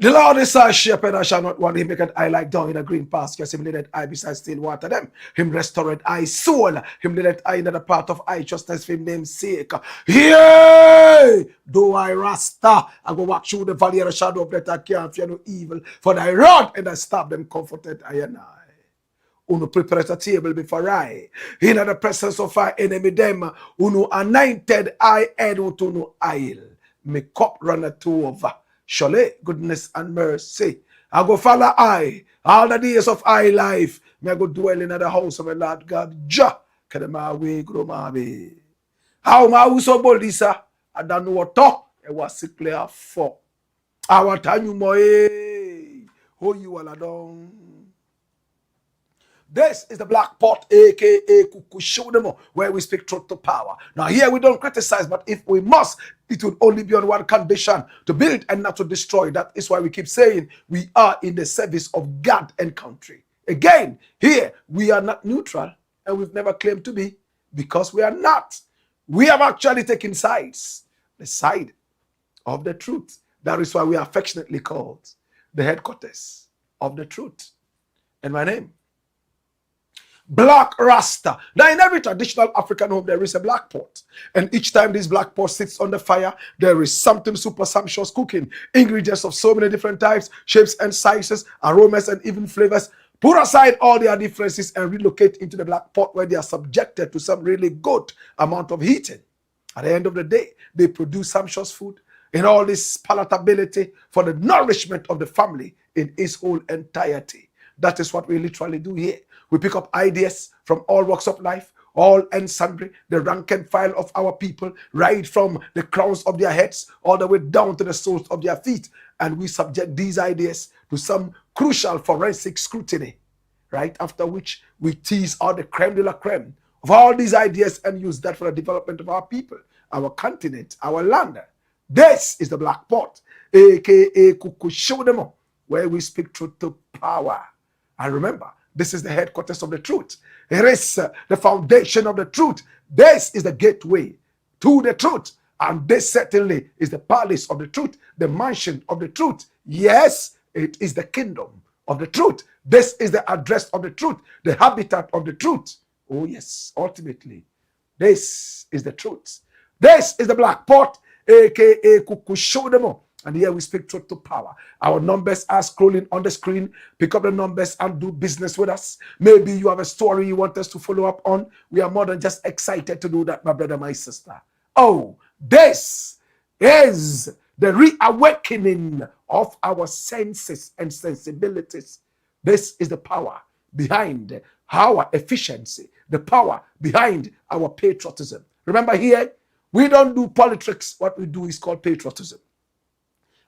The Lord is our shepherd, I shall not want. He maketh I lie down in a green pasture. Him leadeth I beside still water them. Him restored I soul. Him leadeth I in the path of righteousness for him name's sake. Yea, though I Rasta, I go walk through the valley of the shadow of death, I can't fear no evil. For thy rod and thy staff them comforted I and I. Uno prepares a table before I. In the presence of our enemy them. Uno anointed I head unto no oil. Me cup runneth over. Surely goodness and mercy I go follow I all the days of I life. Me I go dwell in the house of the Lord God. Ja kadema we grow mabe. How ma uso bolisa? I don't know what talk. It was sickly for. Our time you mo oh you all alone. This is the Black Pot, aka Kuku Shodemo, where we speak truth to power. Now here we don't criticize, but if we must, it will only be on one condition: to build and not to destroy. That is why we keep saying we are in the service of God and country. Again, here we are not neutral, and we've never claimed to be, because we are not. We have actually taken sides, the side of the truth. That is why we are affectionately called the headquarters of the truth. And my name, Blakk Rasta. Now in every traditional African home there is a black pot, and each time this black pot sits on the fire there is something super sumptuous cooking. Ingredients of so many different types, shapes and sizes, aromas and even flavors. Put aside all their differences and relocate into the black pot, where they are subjected to some really good amount of heating. At the end of the day, they produce sumptuous food in all this palatability for the nourishment of the family in its whole entirety. That is what we literally do here. We pick up ideas from all walks of life, all and sundry, the rank and file of our people, right from the crowns of their heads all the way down to the soles of their feet. And we subject these ideas to some crucial forensic scrutiny, right? After which we tease out the creme de la creme of all these ideas and use that for the development of our people, our continent, our land. This is the Black Pot, aka Kuku Shodemo, where we speak truth to power. And remember, this is the headquarters of the truth. It is the foundation of the truth. This is the gateway to the truth. And this certainly is the palace of the truth, the mansion of the truth. Yes, it is the kingdom of the truth. This is the address of the truth, the habitat of the truth. Oh yes, ultimately, this is the truth. This is the Black Pot, aka Kuku Shodemo. And here we speak truth to power. Our numbers are scrolling on the screen. Pick up the numbers and do business with us. Maybe you have a story you want us to follow up on. We are more than just excited to do that, my brother, my sister. Oh, this is the reawakening of our senses and sensibilities. This is the power behind our efficiency, the power behind our patriotism. Remember here, we don't do politics. What we do is called patriotism.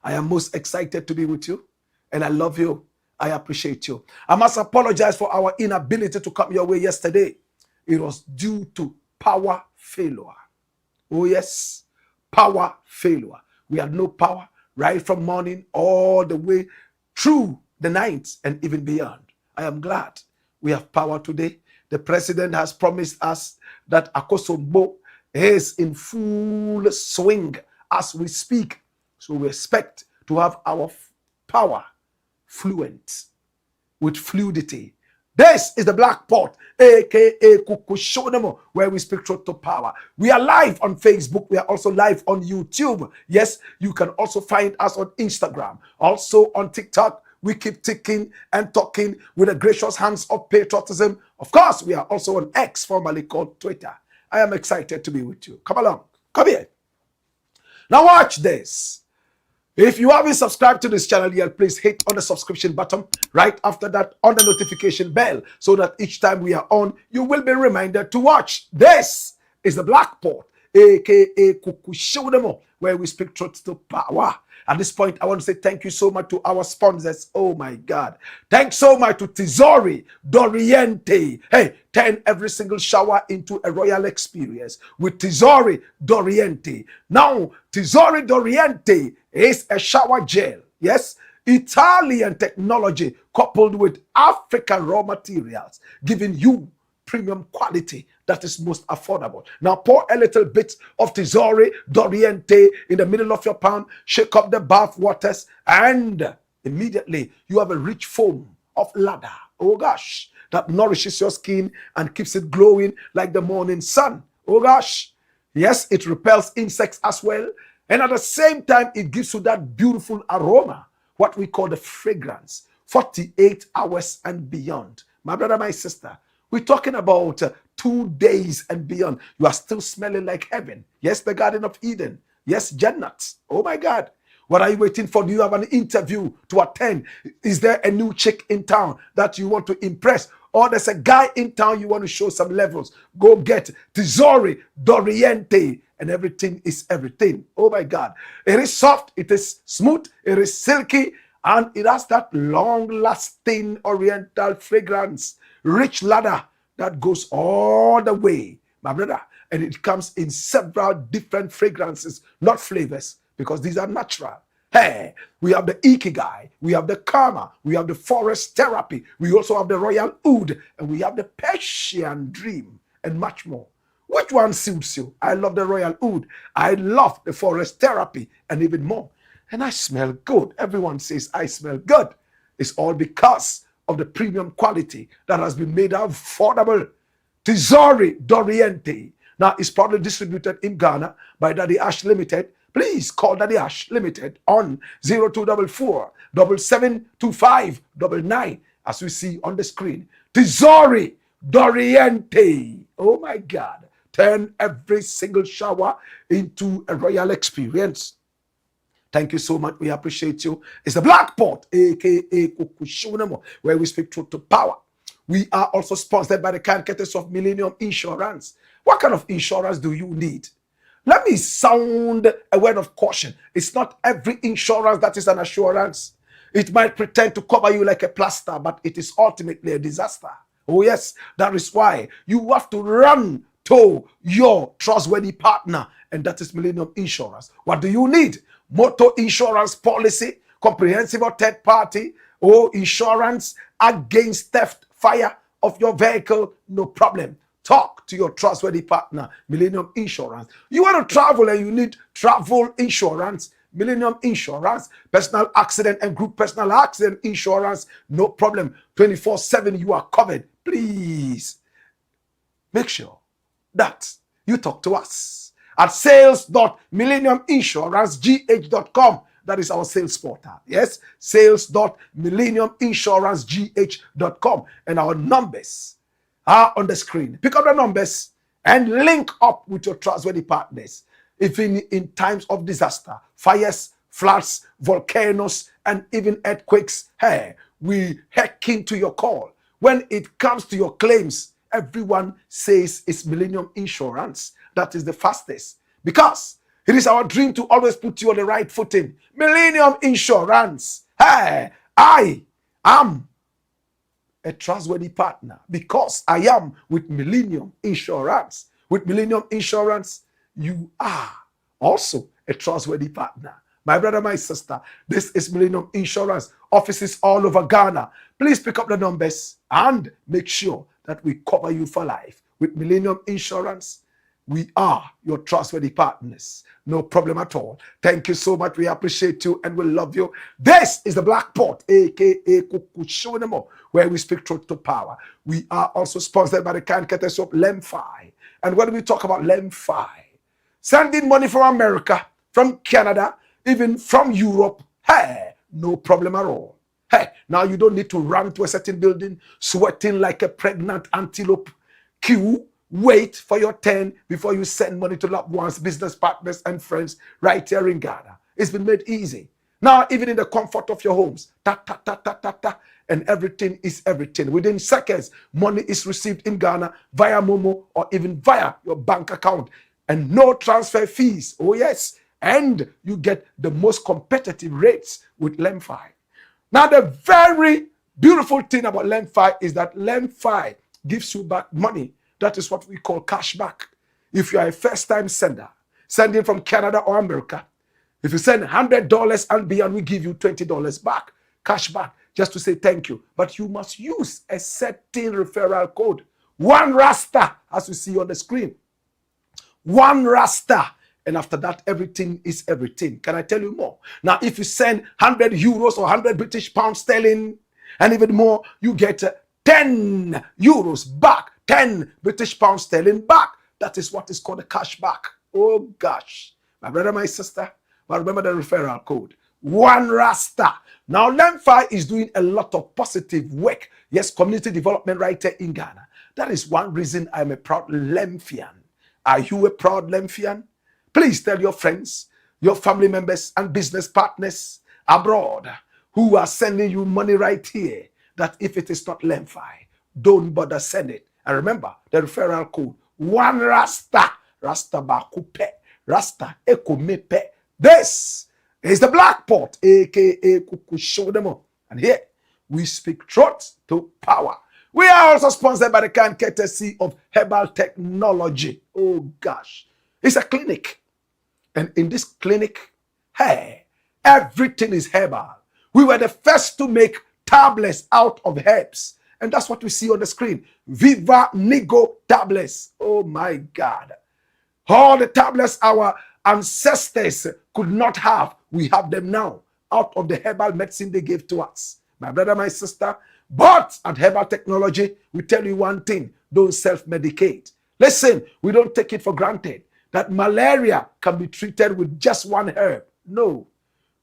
I am most excited to be with you, and I love you. I appreciate you. I must apologize for our inability to come your way yesterday. It was due to power failure. Oh yes, power failure. We had no power right from morning all the way through the night and even beyond. I am glad we have power today. The president has promised us that Akosombo is in full swing as we speak. So we expect to have our power fluent with fluidity. This is the Black Pot, aka Kuku Shodemo, where we speak truth to power. We are live on Facebook. We are also live on YouTube. Yes, you can also find us on Instagram, also on TikTok. we keep ticking and talking with the gracious hands of patriotism. Of course, we are also on X, formerly called Twitter. I am excited to be with you. Come along. Come here. Now watch this. If you haven't subscribed to this channel yet, please hit on the subscription button. Right after that, on the notification bell, so that each time we are on, you will be reminded to watch. This is the Blakk Port, aka Kukushodemo, where we speak truth to power. At this point, I want to say thank you so much to our sponsors. Oh my God. Thanks so much to Tesori Doriente. Hey, turn every single shower into a royal experience with Tesori Doriente. Now, Tesori Doriente is a shower gel. Yes, Italian technology coupled with African raw materials, giving you premium quality that is most affordable. Now pour a little bit of Tesori Doriente in the middle of your pan, shake up the bath waters, and immediately you have a rich foam of lather. Oh gosh, that nourishes your skin and keeps it glowing like the morning sun. Oh gosh, yes, it repels insects as well. And at the same time, it gives you that beautiful aroma, what we call the fragrance, 48 hours and beyond. My brother, my sister, we're talking about 2 days and beyond. You are still smelling like heaven. Yes, the Garden of Eden. Yes, Jannat. Oh my God. What are you waiting for? Do you have an interview to attend? Is there a new chick in town that you want to impress? Or there's a guy in town you want to show some levels? Go get Tesori Doriente. And everything is everything. Oh my God. It is soft. It is smooth. It is silky. And it has that long-lasting oriental fragrance. Rich lather that goes all the way, my brother. And it comes in several different fragrances, not flavors, because these are natural. Hey, we have the Ikigai, we have the Karma, we have the Forest Therapy, we also have the Royal Oud, and we have the Persian Dream, and much more. Which one suits you? I love the Royal Oud. I love the Forest Therapy, and even more. And I smell good. Everyone says I smell good. It's all because of the premium quality that has been made affordable. Tesori Doriente. Now, it's probably distributed in Ghana by Daddy Ash Limited. Please call Daddy Ash Limited on 0244 772599, as we see on the screen. Tesori Doriente. Oh my God. Turn every single shower into a royal experience. Thank you so much. We appreciate you. It's the Blakk Port, aka Kukushunemo, where we speak truth to power. We are also sponsored by the kind courtesy of Millennium Insurance. What kind of insurance do you need? Let me sound a word of caution. It's not every insurance that is an assurance. It might pretend to cover you like a plaster, but it is ultimately a disaster. Oh yes, that is why you have to run to your trustworthy partner, and that is Millennium Insurance. What do you need? Motor insurance policy, comprehensive or third party, or insurance against theft, fire of your vehicle, no problem. Talk to your trustworthy partner, Millennium Insurance. You want to travel and you need travel insurance, Millennium Insurance, personal accident and group personal accident insurance, no problem. 24/7 you are covered. Please make sure that you talk to us at sales.millenniuminsurancegh.com. That is our sales portal. Yes, sales.millenniuminsurancegh.com. And our numbers are on the screen. Pick up the numbers and link up with your trustworthy partners. If in times of disaster, fires, floods, volcanoes, and even earthquakes, hey, we heck into your call. When it comes to your claims, everyone says it's Millennium Insurance. That is the fastest, because it is our dream to always put you on the right footing. Millennium Insurance. Hey, I am a trustworthy partner because I am with Millennium Insurance. With Millennium Insurance, you are also a trustworthy partner. My brother, my sister, this is Millennium Insurance. Offices all over Ghana. Please pick up the numbers and make sure that we cover you for life. With Millennium Insurance, we are your trustworthy partners. No problem at all. Thank you so much. We appreciate you and we love you. This is the Blakk Port, aka Kukushunemo, where we speak truth to power. We are also sponsored by the kind courtesy of Lemfi. And when we talk about Lemfi, sending money from America, from Canada, even from Europe, hey, no problem at all. Hey, now you don't need to run to a certain building, sweating like a pregnant antelope. Queue, wait for your turn before you send money to loved ones, business partners, and friends right here in Ghana. It's been made easy. Now, even in the comfort of your homes, ta ta ta ta ta ta, and everything is everything. Within seconds, money is received in Ghana via Momo or even via your bank account, and no transfer fees. Oh yes, and you get the most competitive rates with LEMFI. Now, the very beautiful thing about LEMFI is that LEMFI gives you back money. That is what we call cash back. If you are a first-time sender, sending from Canada or America, if you send $100 and beyond, we give you $20 back, cash back, just to say thank you. But you must use a certain referral code. One RASTA, as you see on the screen. One RASTA. And after that, everything is everything. Can I tell you more? Now, if you send 100 euros or 100 British pounds sterling and even more, you get 10 euros back, 10 British pounds sterling back. That is what is called a cash back. Oh gosh. My brother, my sister, but remember the referral code. One RASTA. Now, LEMFI is doing a lot of positive work. Yes, community development right here in Ghana. That is one reason I'm a proud Lemfian. Are you a proud Lemfian? Please tell your friends, your family members, and business partners abroad who are sending you money right here that if it is not LEMFI, don't bother send it. And remember the referral code, one RASTA, RASTA Bakupe, RASTA Ekomepe. This is the Blakk Pot, aka Kukushodemo. And here we speak truth to power. We are also sponsored by the kind courtesy of Herbal Technology. Oh gosh, it's a clinic. And in this clinic, hey, everything is herbal. We were the first to make tablets out of herbs. And that's what we see on the screen. Viva Nigo tablets. Oh my God. All the tablets our ancestors could not have, we have them now out of the herbal medicine they gave to us. My brother, my sister. But at Herbal Technology, we tell you one thing, don't self-medicate. Listen, we don't take it for granted that malaria can be treated with just one herb. No,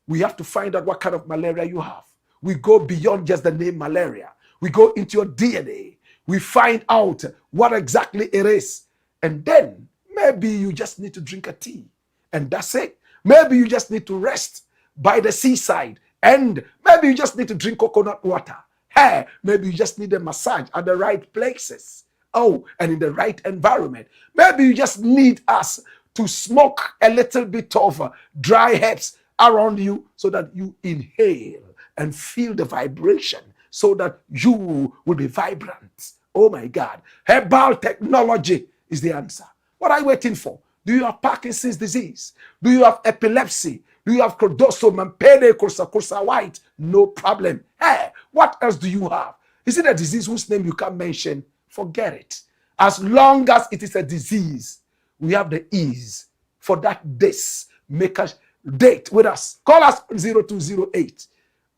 we have to find out what kind of malaria you have. We go beyond just the name malaria. We go into your DNA. We find out what exactly it is. And then maybe you just need to drink a tea. And that's it. Maybe you just need to rest by the seaside. And maybe you just need to drink coconut water. Hey, maybe you just need a massage at the right places. Oh, and in the right environment. Maybe you just need us to smoke a little bit of dry herbs around you so that you inhale and feel the vibration so that you will be vibrant. Oh my God. Herbal Technology is the answer. What are you waiting for? Do you have Parkinson's disease? Do you have epilepsy? Do you have crodosome and PD white? No problem. Hey, what else do you have? Is it a disease whose name you can't mention? Forget it. As long as it is a disease, we have the ease for that this. Make a date with us. Call us 0208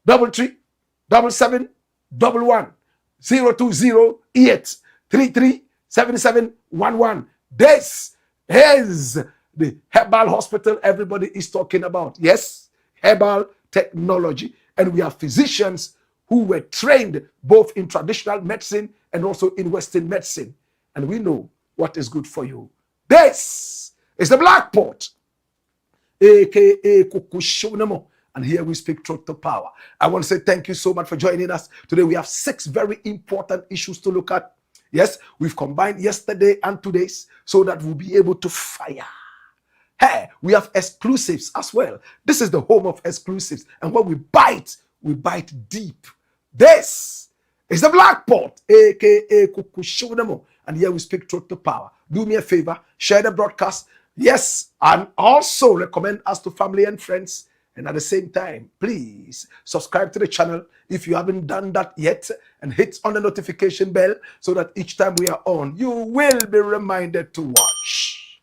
33 77 11 0208 33 77 11. This is the herbal hospital everybody is talking about. Yes, Herbal Technology. And we have physicians who were trained both in traditional medicine and also in Western medicine. And we know what is good for you. This is the Blakk Pot, aka Kukushonemo. And here we speak truth to power. I want to say thank you so much for joining us. Today we have 6 very important issues to look at. Yes, we've combined yesterday and today's so that we'll be able to fire. Hey, we have exclusives as well. This is the home of exclusives. And when we bite deep. This is the Blakk Pot, aka Kukushonemo. And here we speak truth to power. Do me a favor, share the broadcast. Yes, and also recommend us to family and friends. And at the same time, please subscribe to the channel if you haven't done that yet, and hit on the notification bell so that each time we are on, you will be reminded to watch.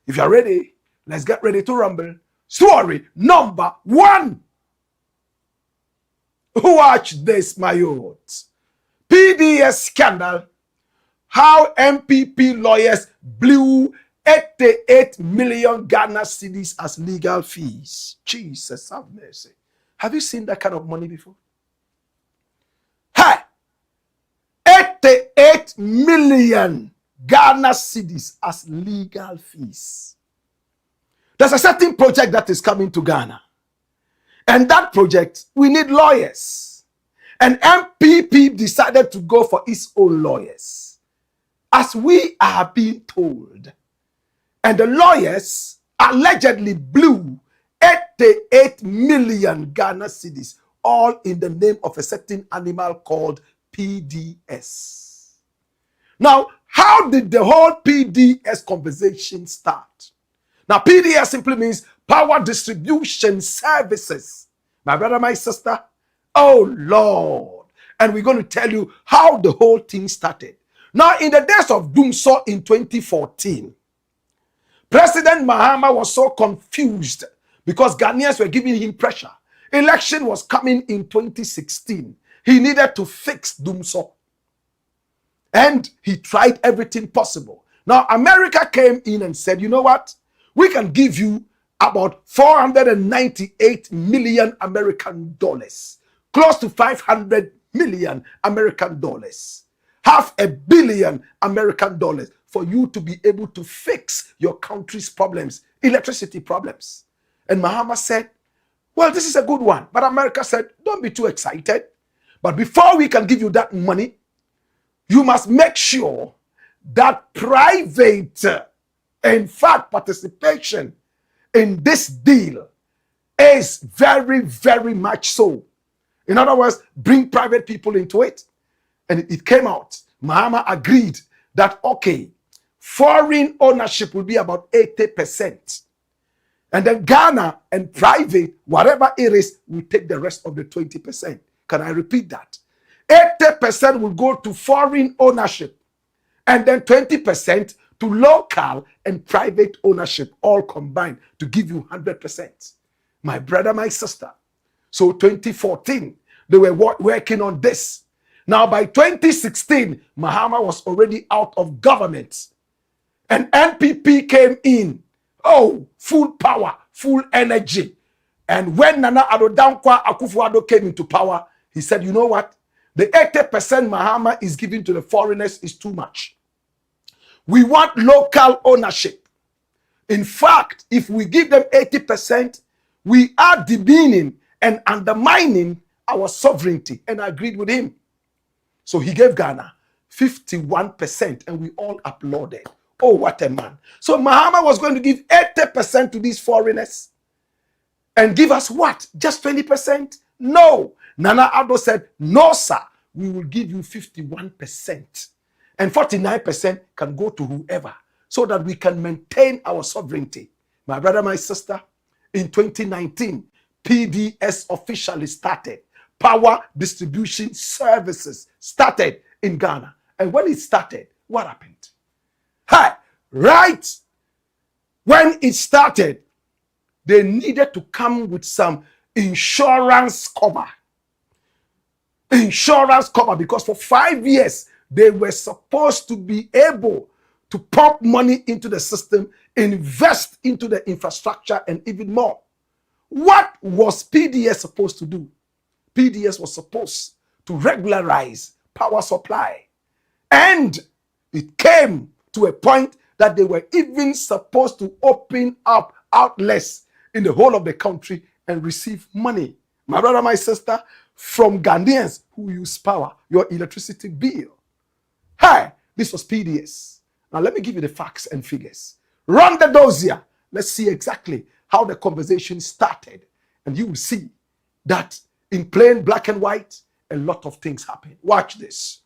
If you're ready, let's get ready to rumble. Story number 1. Watch this, my youth. PDS scandal. How NPP lawyers blew 88 million Ghana cedis as legal fees. Jesus have mercy. Have you seen that kind of money before? million Ghana cedis as legal fees. There's a certain project that is coming to Ghana. And that project, we need lawyers. And NPP decided to go for its own lawyers, as we are being told. And the lawyers allegedly blew 88 million Ghana cedis, all in the name of a certain animal called PDS. Now, how did the whole PDS conversation start? Now, PDS simply means Power Distribution Services. My brother, my sister, oh Lord. And we're going to tell you how the whole thing started. Now, in the days of Doomso in 2014, President Mahama was so confused because Ghanaians were giving him pressure. Election was coming in 2016. He needed to fix Doomso. And he tried everything possible. Now, America came in and said, you know what? We can give you about 498 million American dollars, close to 500 million American dollars, $500 million American dollars for you to be able to fix your country's problems, electricity problems. And Mahama said, well, this is a good one. But America said, don't be too excited. But before we can give you that money, you must make sure that private, in fact, participation in this deal is very, very much so. In other words, bring private people into it. And it came out. Mahama agreed that, okay, foreign ownership will be about 80%. And then Ghana and private, whatever it is, will take the rest of the 20%. Can I repeat that? 80% will go to foreign ownership, and then 20% to local and private ownership, all combined to give you 100%. My brother, my sister. So 2014, they were working on this. Now by 2016, Mahama was already out of government. And NPP came in. Oh, full power, full energy. And when Nana Addo Dankwa Akufo-Addo came into power, he said, you know what? The 80% Mahama is giving to the foreigners is too much. We want local ownership. In fact, if we give them 80%, we are demeaning and undermining our sovereignty. And I agreed with him. So he gave Ghana 51%, and we all applauded. Oh, what a man. So Mahama was going to give 80% to these foreigners and give us what? Just 20%? No. Nana Addo said, no, sir, we will give you 51%. And 49% can go to whoever, so that we can maintain our sovereignty. My brother, my sister, in 2019, PDS officially started. Power Distribution Services started in Ghana. And when it started, what happened? Hi, right when it started, they needed to come with some insurance cover. Insurance cover, because for 5 years, they were supposed to be able to pump money into the system, invest into the infrastructure, and even more. What was PDS supposed to do? PDS was supposed to regularize power supply. And it came to a point that they were even supposed to open up outlets in the whole of the country and receive money. My brother, my sister, from Ghanaians who use power, your electricity bill. Hi, this was PDS. Now let me give you the facts and figures. Run the dossier. Let's see exactly how the conversation started. And you will see that in plain black and white, a lot of things happen. Watch this.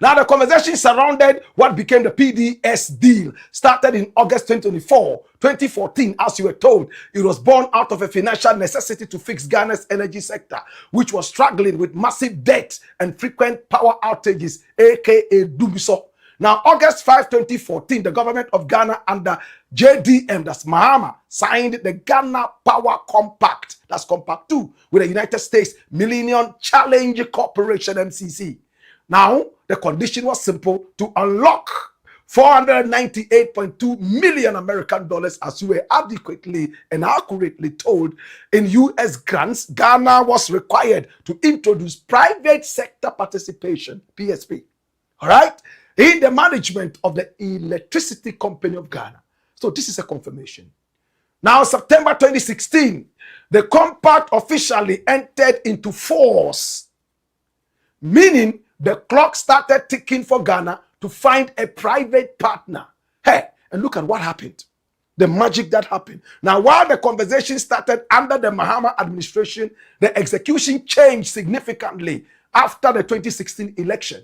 Now, the conversation surrounded what became the PDS deal started in August 2014. As you were told, it was born out of a financial necessity to fix Ghana's energy sector, which was struggling with massive debt and frequent power outages, aka Doomso. Now, August 5, 2014, the government of Ghana under JDM, that's Mahama, signed the Ghana Power Compact, that's Compact 2, with the United States Millennium Challenge Corporation, MCC. Now, the condition was simple: to unlock 498.2 million American dollars, as you were adequately and accurately told, in US grants. Ghana was required to introduce private sector participation, PSP. All right? in the management of the Electricity Company of Ghana. So this is a confirmation. Now, September 2016, the compact officially entered into force, meaning the clock started ticking for Ghana to find a private partner. Hey, and look at what happened. The magic that happened. Now, while the conversation started under the Mahama administration, the execution changed significantly after the 2016 election.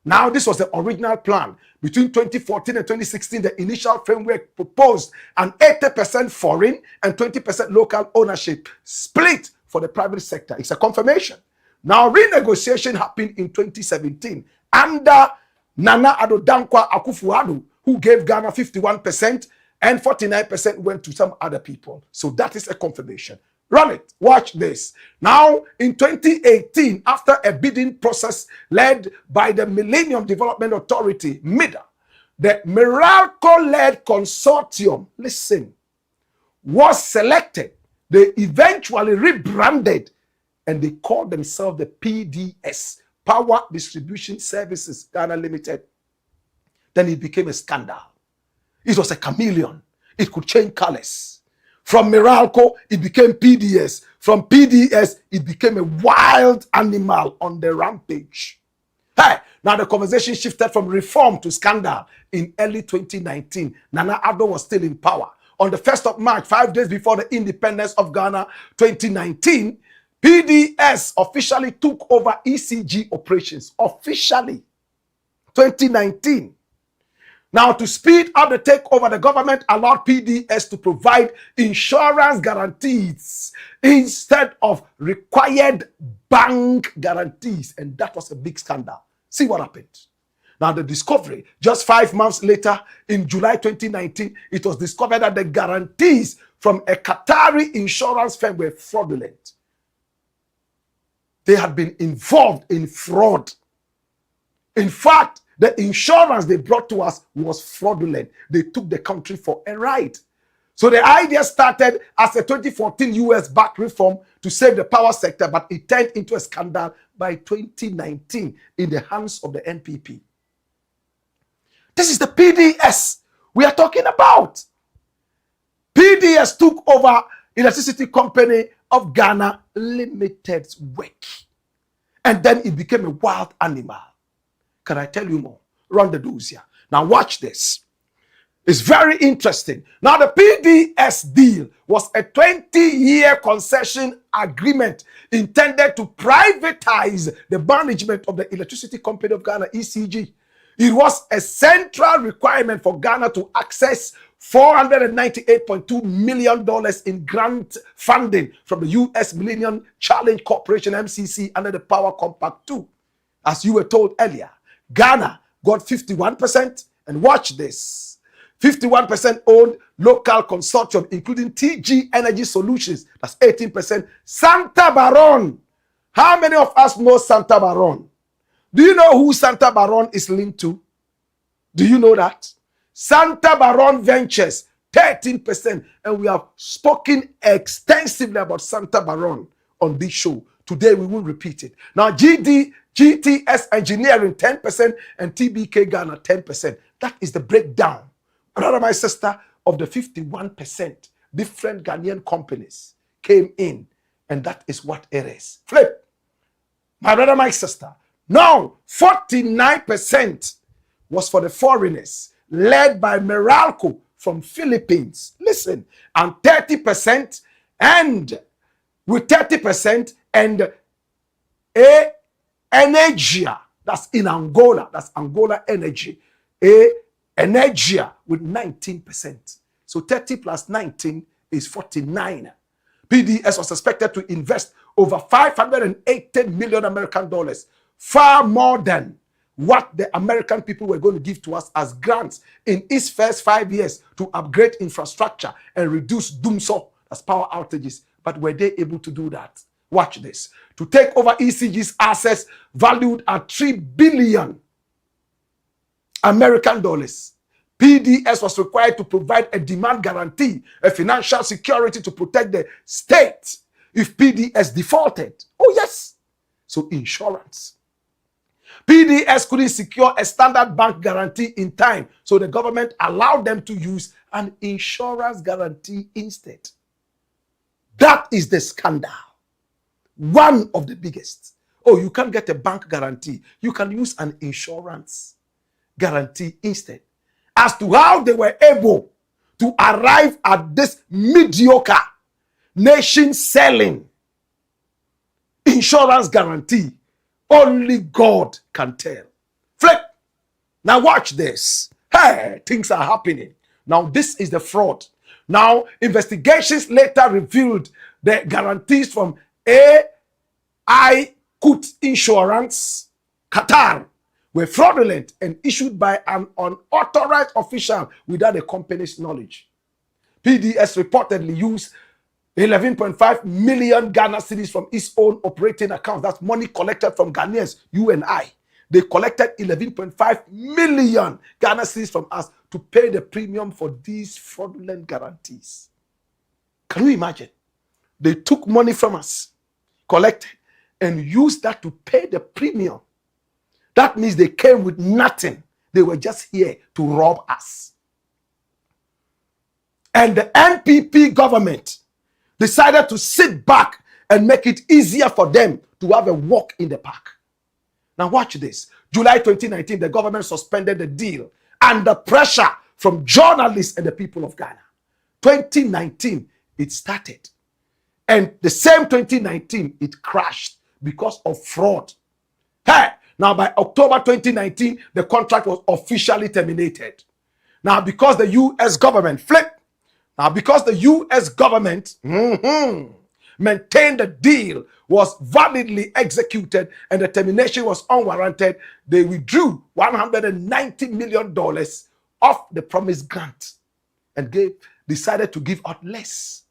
Now, this was the original plan. Between 2014 and 2016, the initial framework proposed an 80% foreign and 20% local ownership split for the private sector. It's a confirmation. Now, renegotiation happened in 2017 under Nana Addo Dankwa Akufo-Addo, who gave Ghana 51% and 49% went to some other people. So that is a confirmation. Run it. Watch this. Now, in 2018, after a bidding process led by the Millennium Development Authority, MIDA, the Meralco-led consortium, listen, was selected. They eventually rebranded and they called themselves the PDS, Power Distribution Services Ghana Limited. Then it became a scandal. It was a chameleon. It could change colors. From Meralco, it became PDS. From PDS, it became a wild animal on the rampage. Hey, now the conversation shifted from reform to scandal in early 2019. Nana Addo was still in power. On the 1st of March, 5 days before the independence of Ghana, 2019, PDS officially took over ECG operations. Officially. 2019. Now, to speed up the takeover, the government allowed PDS to provide insurance guarantees instead of required bank guarantees. And that was a big scandal. See what happened. Now, the discovery, just 5 months later, in July 2019, it was discovered that the guarantees from a Qatari insurance firm were fraudulent. They had been involved in fraud. In fact, the insurance they brought to us was fraudulent. They took the country for a ride. So the idea started as a 2014 US-backed reform to save the power sector, but it turned into a scandal by 2019 in the hands of the NPP. This is the PDS we are talking about. PDS took over Electricity Company of Ghana Limited's work. And then it became a wild animal. Can I tell you more? Run the doors here. Now watch this. It's very interesting. Now the PDS deal was a 20-year concession agreement intended to privatize the management of the Electricity Company of Ghana, ECG. It was a central requirement for Ghana to access $498.2 million in grant funding from the U.S. Millennium Challenge Corporation, MCC, under the Power Compact 2. As you were told earlier, Ghana got 51%, and watch this. 51% owned local consortium, including TG Energy Solutions, that's 18%. Santa Baron. How many of us know Santa Baron? Do you know who Santa Baron is linked to? Do you know that? Santa Baron Ventures, 13%. And we have spoken extensively about Santa Baron on this show. Today we will repeat it. Now GTS Engineering 10% and TBK Ghana 10%. That is the breakdown, brother, my sister, of the 51%. Different Ghanaian companies came in, and that is what it is. Flip, my brother, my sister. Now 49% was for the foreigners, led by Meralco from Philippines. Listen, and 30% and with 30% and Energia, that's in Angola, that's Angola Energy. Energia with 19%. So 30 plus 19 is 49. PDS was expected to invest over 580 million American dollars, far more than what the American people were going to give to us as grants in its first 5 years to upgrade infrastructure and reduce doomsday, as power outages. But were they able to do that? Watch this. To take over ECG's assets valued at 3 billion American dollars, PDS was required to provide a demand guarantee, a financial security to protect the state if PDS defaulted. Oh yes. So insurance. PDS couldn't secure a standard bank guarantee in time, so the government allowed them to use an insurance guarantee instead. That is the scandal. One of the biggest. Oh, you can't get a bank guarantee. You can use an insurance guarantee instead. As to how they were able to arrive at this mediocre nation selling insurance guarantee, only God can tell. Flip. Now watch this. Hey, things are happening. Now this is the fraud. Now investigations later revealed the guarantees from AI Kut Insurance Qatar were fraudulent and issued by an unauthorized official without the company's knowledge. PDS reportedly used 11.5 million Ghana cedis from its own operating account. That's money collected from Ghanaians, you and I. They collected 11.5 million Ghana cedis from us to pay the premium for these fraudulent guarantees. Can you imagine? They took money from us, collected, and used that to pay the premium. That means they came with nothing. They were just here to rob us. And the NPP government decided to sit back and make it easier for them to have a walk in the park. Now watch this. July 2019, the government suspended the deal under pressure from journalists and the people of Ghana. 2019, it started. And the same 2019, it crashed because of fraud. Hey, now by October 2019, the contract was officially terminated. Now because the US government flipped, now, because the U.S. government maintained the deal was validly executed and the termination was unwarranted, they withdrew $190 million of the promised grant and decided to give out less.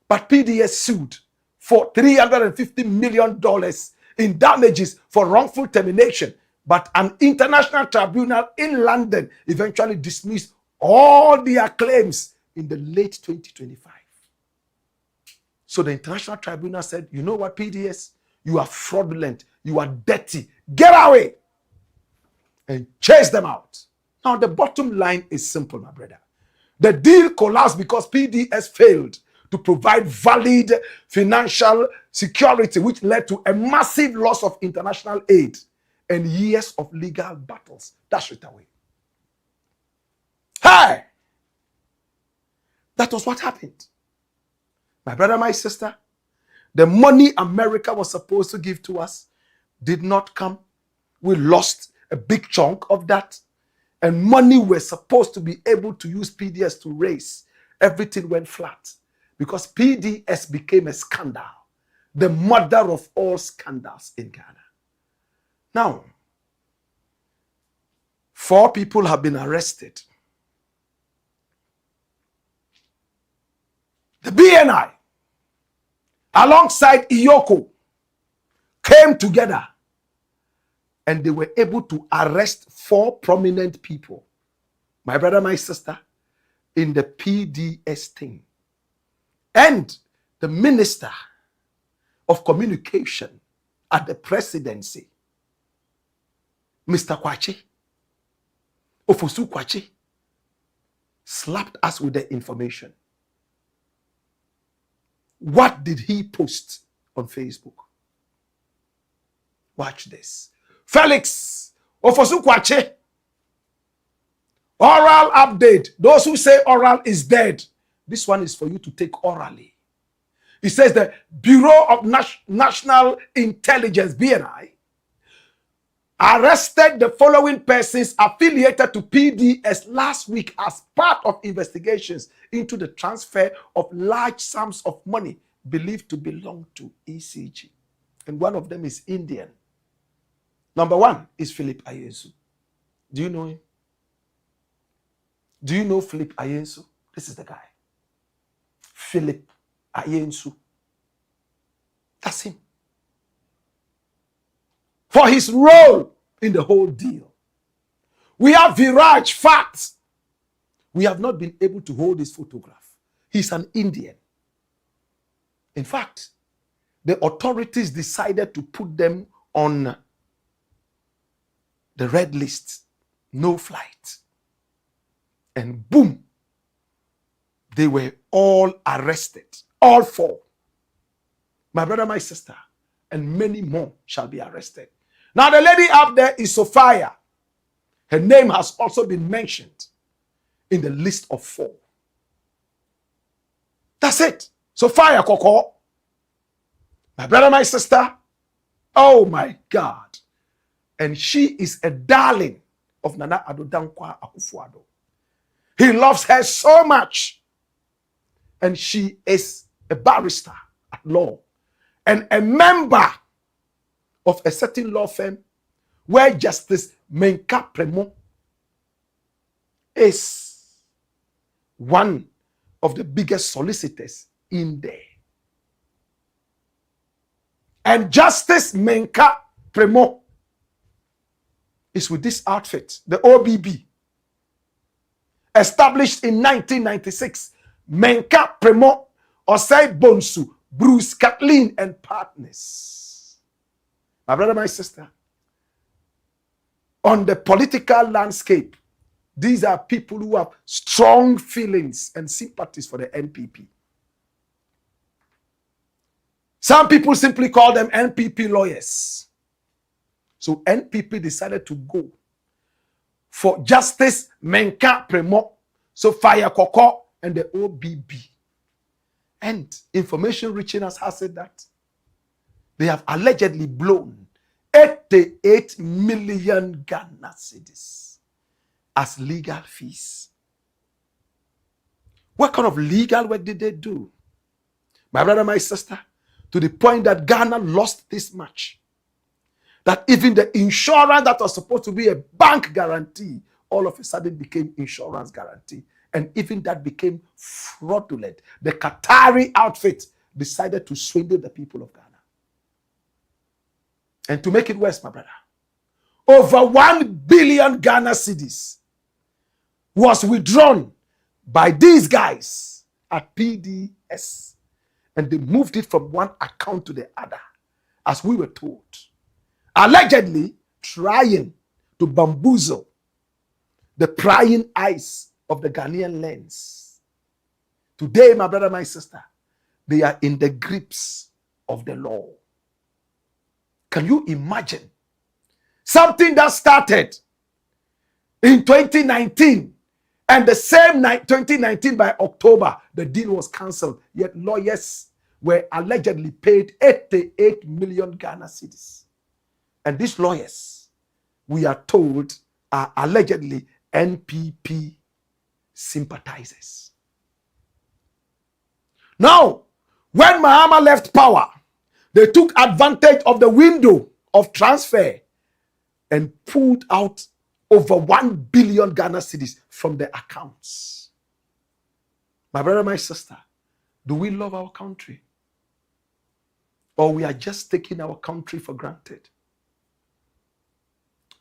But PDS sued for $350 million in damages for wrongful termination. But an international tribunal in London eventually dismissed all their claims in the late 2025. So the international tribunal said, you know what, PDS? You are fraudulent. You are dirty. Get away. And chase them out. Now, the bottom line is simple, my brother. The deal collapsed because PDS failed to provide valid financial security, which led to a massive loss of international aid and years of legal battles. Dash it away. Hey! That was what happened. My brother, my sister, the money America was supposed to give to us did not come. We lost a big chunk of that. And money we're supposed to be able to use PDS to raise. Everything went flat because PDS became a scandal. The mother of all scandals in Ghana. Now, 4 people have been arrested. The BNI, alongside EOCO, came together and they were able to arrest 4 prominent people, my brother, my sister, in the PDS thing. And the Minister of Communication at the presidency, Mr. Kwachi, Ofosu Kwachi, slapped us with the information. What did he post on Facebook? Watch this. Felix Ofosu Kwachi, oral update. Those who say oral is dead, this one is for you to take orally. It says the Bureau of National Intelligence, BNI, arrested the following persons affiliated to PDS last week as part of investigations into the transfer of large sums of money believed to belong to ECG. And one of them is Indian. Number 1 is Philip Ayensu. Do you know him? Do you know Philip Ayensu? This is the guy. Philip Ayensu. That's him. For his role in the whole deal. We have Viraj facts. We have not been able to hold his photograph. He's an Indian. In fact, the authorities decided to put them on the red list, no flight. And boom, they were all arrested, all 4. My brother, my sister, and many more shall be arrested. Now the lady up there is Sophia. Her name has also been mentioned in the list of 4. That's it. Sophia Koko. My brother, my sister. Oh my God. And she is a darling of Nana Addo Dankwa Akufo-Addo. He loves her so much. And she is a barrister at law and a member of a certain law firm where Justice Menka Premo is one of the biggest solicitors in there. And Justice Menka Premo is with this outfit, the OBB, established in 1996. Menka Premo, Osei Bonsu, Bruce Kathleen and partners. My brother, my sister, on the political landscape, these are people who have strong feelings and sympathies for the NPP. Some people simply call them NPP lawyers. So NPP decided to go for Justice Menka Premo, Sophia Koko, and the OBB. And information reaching us has said that they have allegedly blown 88 million Ghana cedis as legal fees. What kind of legal work did they do? My brother, my sister, to the point that Ghana lost this much. That even the insurance that was supposed to be a bank guarantee, all of a sudden became insurance guarantee. And even that became fraudulent. The Qatari outfit decided to swindle the people of Ghana. And to make it worse, my brother, over 1 billion Ghana cedis was withdrawn by these guys at PDS. And they moved it from one account to the other, as we were told. Allegedly trying to bamboozle the prying eyes of the Ghanaian lens. Today, my brother, my sister, they are in the grips of the law. Can you imagine? Something that started in 2019, and the same night, 2019 by October, the deal was cancelled. Yet lawyers were allegedly paid 88 million Ghana cedis. And these lawyers, we are told, are allegedly NPP sympathizers. Now, when Mahama left power, they took advantage of the window of transfer and pulled out over 1 billion Ghana cedis from the accounts. My brother, my sister, do we love our country? Or we are just taking our country for granted?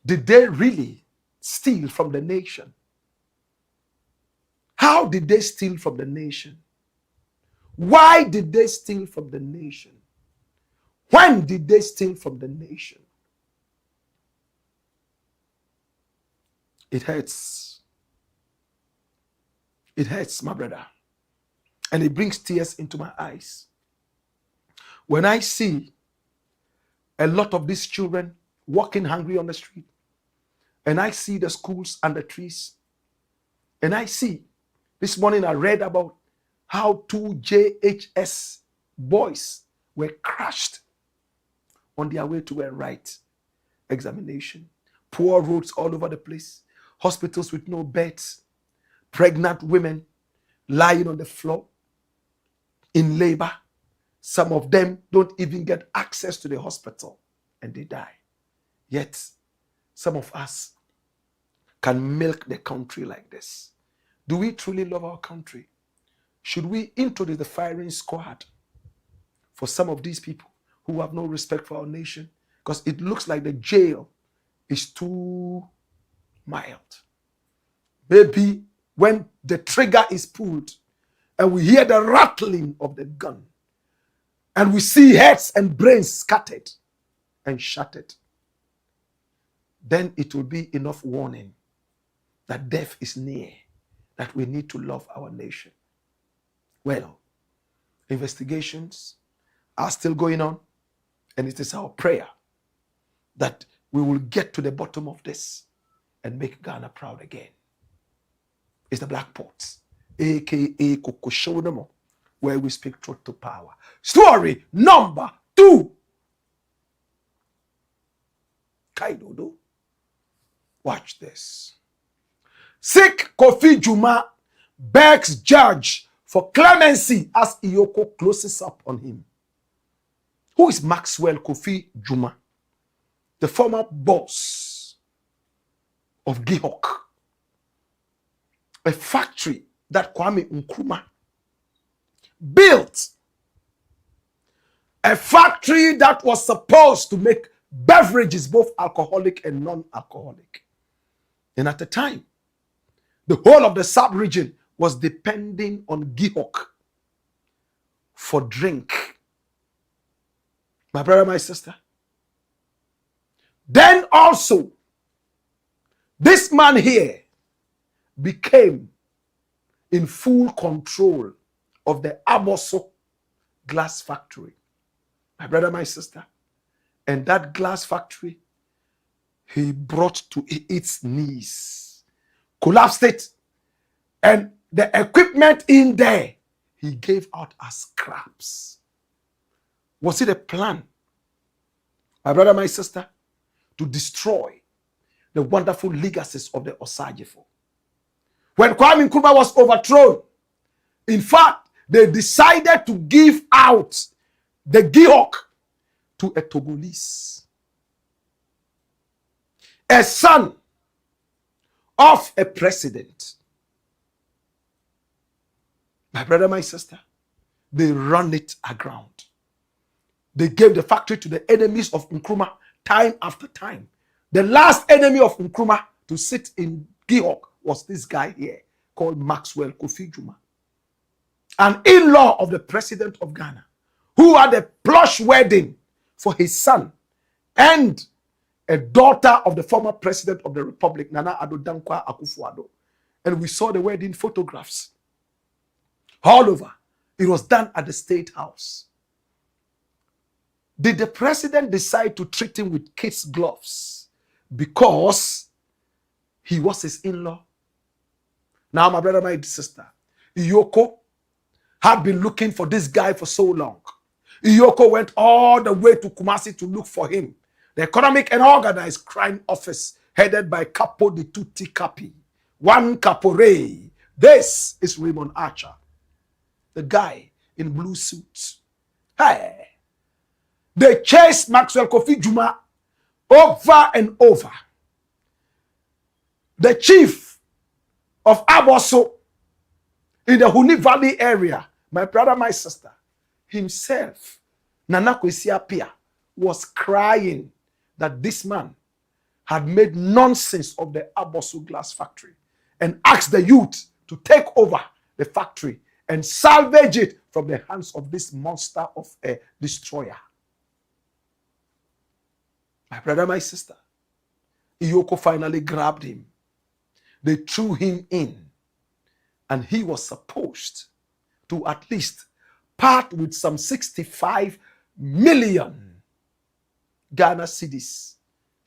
Did they really steal from the nation? How did they steal from the nation? Why did they steal from the nation? When did they steal from the nation? It hurts. It hurts, my brother. And it brings tears into my eyes. When I see a lot of these children walking hungry on the street, and I see the schools and the trees, and I see, this morning I read about how 2 JHS boys were crushed on their way to a right examination. Poor roads all over the place, hospitals with no beds, pregnant women lying on the floor in labor. Some of them don't even get access to the hospital and they die. Yet, some of us can milk the country like this. Do we truly love our country? Should we introduce the firing squad for some of these people who have no respect for our nation? Because it looks like the jail is too mild. Maybe when the trigger is pulled and we hear the rattling of the gun and we see heads and brains scattered and shattered, then it will be enough warning that death is near, that we need to love our nation. Well, investigations are still going on, and it is our prayer that we will get to the bottom of this and make Ghana proud again. It's the Black Ports, aka Kokoshonemo, where we speak truth to power. Story number 2. Kaidodo. Watch this. Sikh KOFI JUMAH begs judge for clemency as EOCO closes up on him. Who is Maxwell KOFI JUMAH? The former boss of Gihok, a factory that Kwame Nkrumah built, a factory that was supposed to make beverages, both alcoholic and non-alcoholic. And at the time, the whole of the sub-region was depending on Gihok for drink. My brother, my sister. Then also, this man here became in full control of the Aboso glass factory. My brother, my sister. And that glass factory, he brought to its knees, collapsed it, and the equipment in there, he gave out as scraps. Was it a plan, my brother, my sister, to destroy the wonderful legacies of the Osagefo? When Kwame Nkrumah was overthrown, in fact, they decided to give out the Gihok to a Togolese, a son of a president. My brother, my sister, they run it aground. They gave the factory to the enemies of Nkrumah time after time. The last enemy of Nkrumah to sit in Gihok was this guy here called Maxwell KOFI JUMAH, an in-law of the president of Ghana, who had a plush wedding for his son and a daughter of the former president of the republic, Nana Addo Dankwa Akufo-Addo. And we saw the wedding photographs all over. It was done at the State House. Did the president decide to treat him with kids' gloves because he was his in-law? Now, my brother, my sister, EOCO had been looking for this guy for so long. EOCO went all the way to Kumasi to look for him. The Economic and Organized Crime Office, headed by Capo di Tutti Capi, one Capore. This is Raymond Archer, the guy in blue suits. Hey, they chased Maxwell KOFI JUMAH over and over. The chief of Aboso in the Huni Valley area, my brother, my sister, himself, Nana Kwesi Appiah, was crying that this man had made nonsense of the Aboso glass factory and asked the youth to take over the factory and salvage it from the hands of this monster of a destroyer. My brother, my sister, EOCO finally grabbed him. They threw him in, and he was supposed to at least part with some 65 million Ghana cedis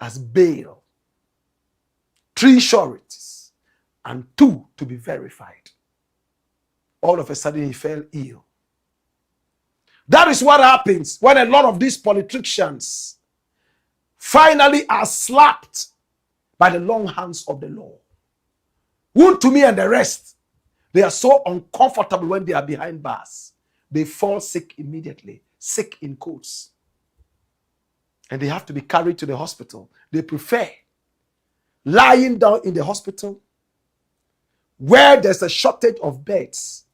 as bail, 3 sureties, and 2 to be verified. All of a sudden, he fell ill. That is what happens when a lot of these politicians finally are slapped by the long hands of the law. Wontumi and the rest, they are so uncomfortable when they are behind bars. They fall sick immediately, sick in quotes. And they have to be carried to the hospital. They prefer lying down in the hospital where there's a shortage of beds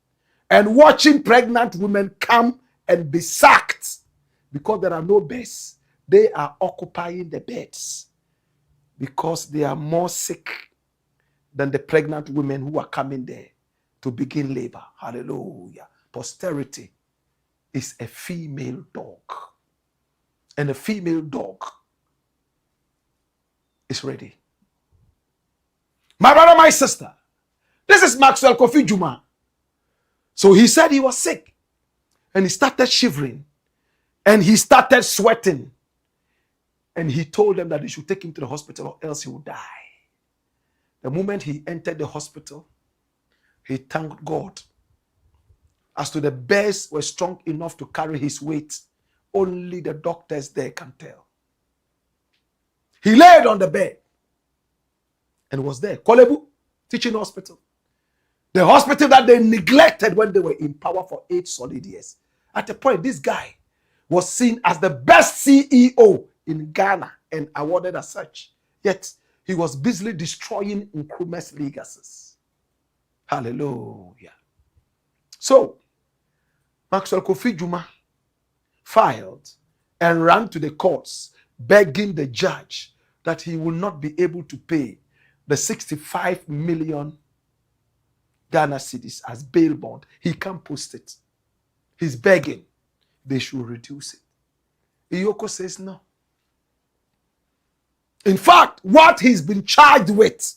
and watching pregnant women come and be sacked because there are no beds. They are occupying the beds because they are more sick than the pregnant women who are coming there to begin labor. Hallelujah. Posterity is a female dog. And a female dog is ready. My brother, my sister, this is Maxwell Kofi JUMAH. So he said he was sick, and he started shivering, and he started sweating, and he told them that they should take him to the hospital or else he would die. The moment he entered the hospital, he thanked God. As to the beds were strong enough to carry his weight, only the doctors there can tell. He laid on the bed and was there. Kolebu Teaching Hospital. The hospital that they neglected when they were in power for 8 solid years. At a point, this guy was seen as the best CEO in Ghana and awarded as such. Yet, he was busily destroying Nkrumah's legacies. Hallelujah. So, Maxwell Kofi JUMAH filed and ran to the courts, begging the judge that he will not be able to pay the 65 million Ghana cedis as bail bond. He can't post it. He's begging they should reduce it. EOCO says no. In fact, what he's been charged with,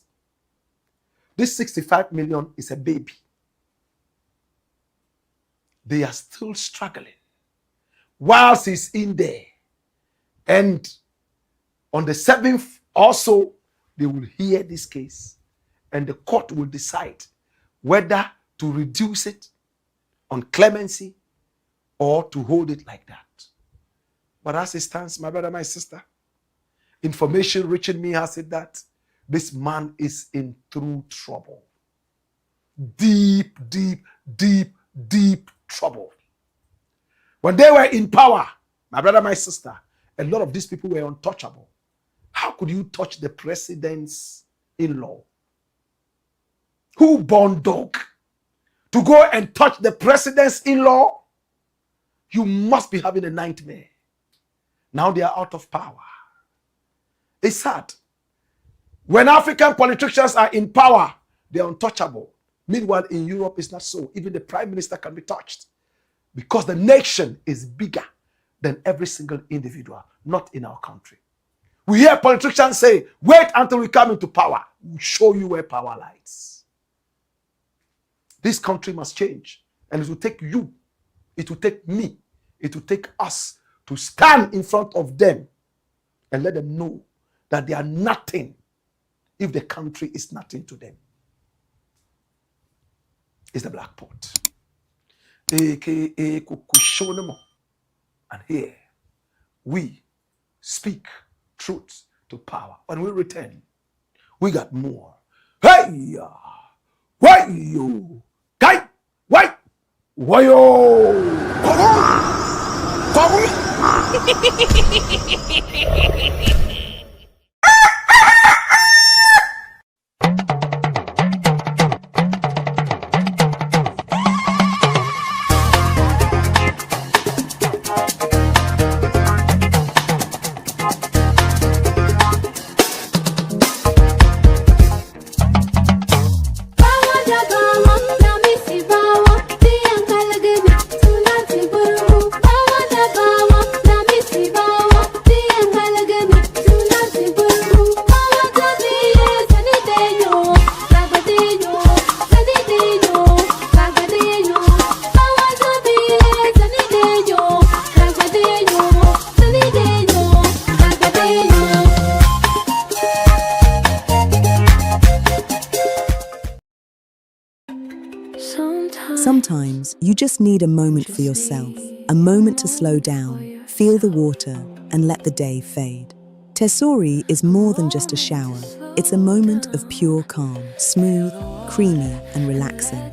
this 65 million is a baby. They are still struggling whilst he's in there. And on the 7th also, they will hear this case and the court will decide whether to reduce it on clemency or to hold it like that. But as it stands, my brother, my sister, information reaching me has said that this man is in true trouble. Deep, deep, deep, deep trouble. When they were in power, my brother, my sister, a lot of these people were untouchable. How could you touch the president's in-law? Who born dog? To go and touch the president's in-law? You must be having a nightmare. Now they are out of power. It's sad. When African politicians are in power, they are untouchable. Meanwhile, in Europe, it's not so. Even the prime minister can be touched because the nation is bigger than every single individual, not in our country. We hear politicians say, wait until we come into power. We'll show you where power lies. This country must change. And it will take you, it will take me, it will take us to stand in front of them and let them know that they are nothing if the country is nothing to them. It's the Blakk Pot, aka Kukushonemo. And here we speak truth to power. When we return, we got more. Hey, why you? Kai, why? Why Sometimes you just need a moment for yourself, a moment to slow down, feel the water, and let the day fade. Tesori is more than just a shower. It's a moment of pure calm, smooth, creamy, and relaxing.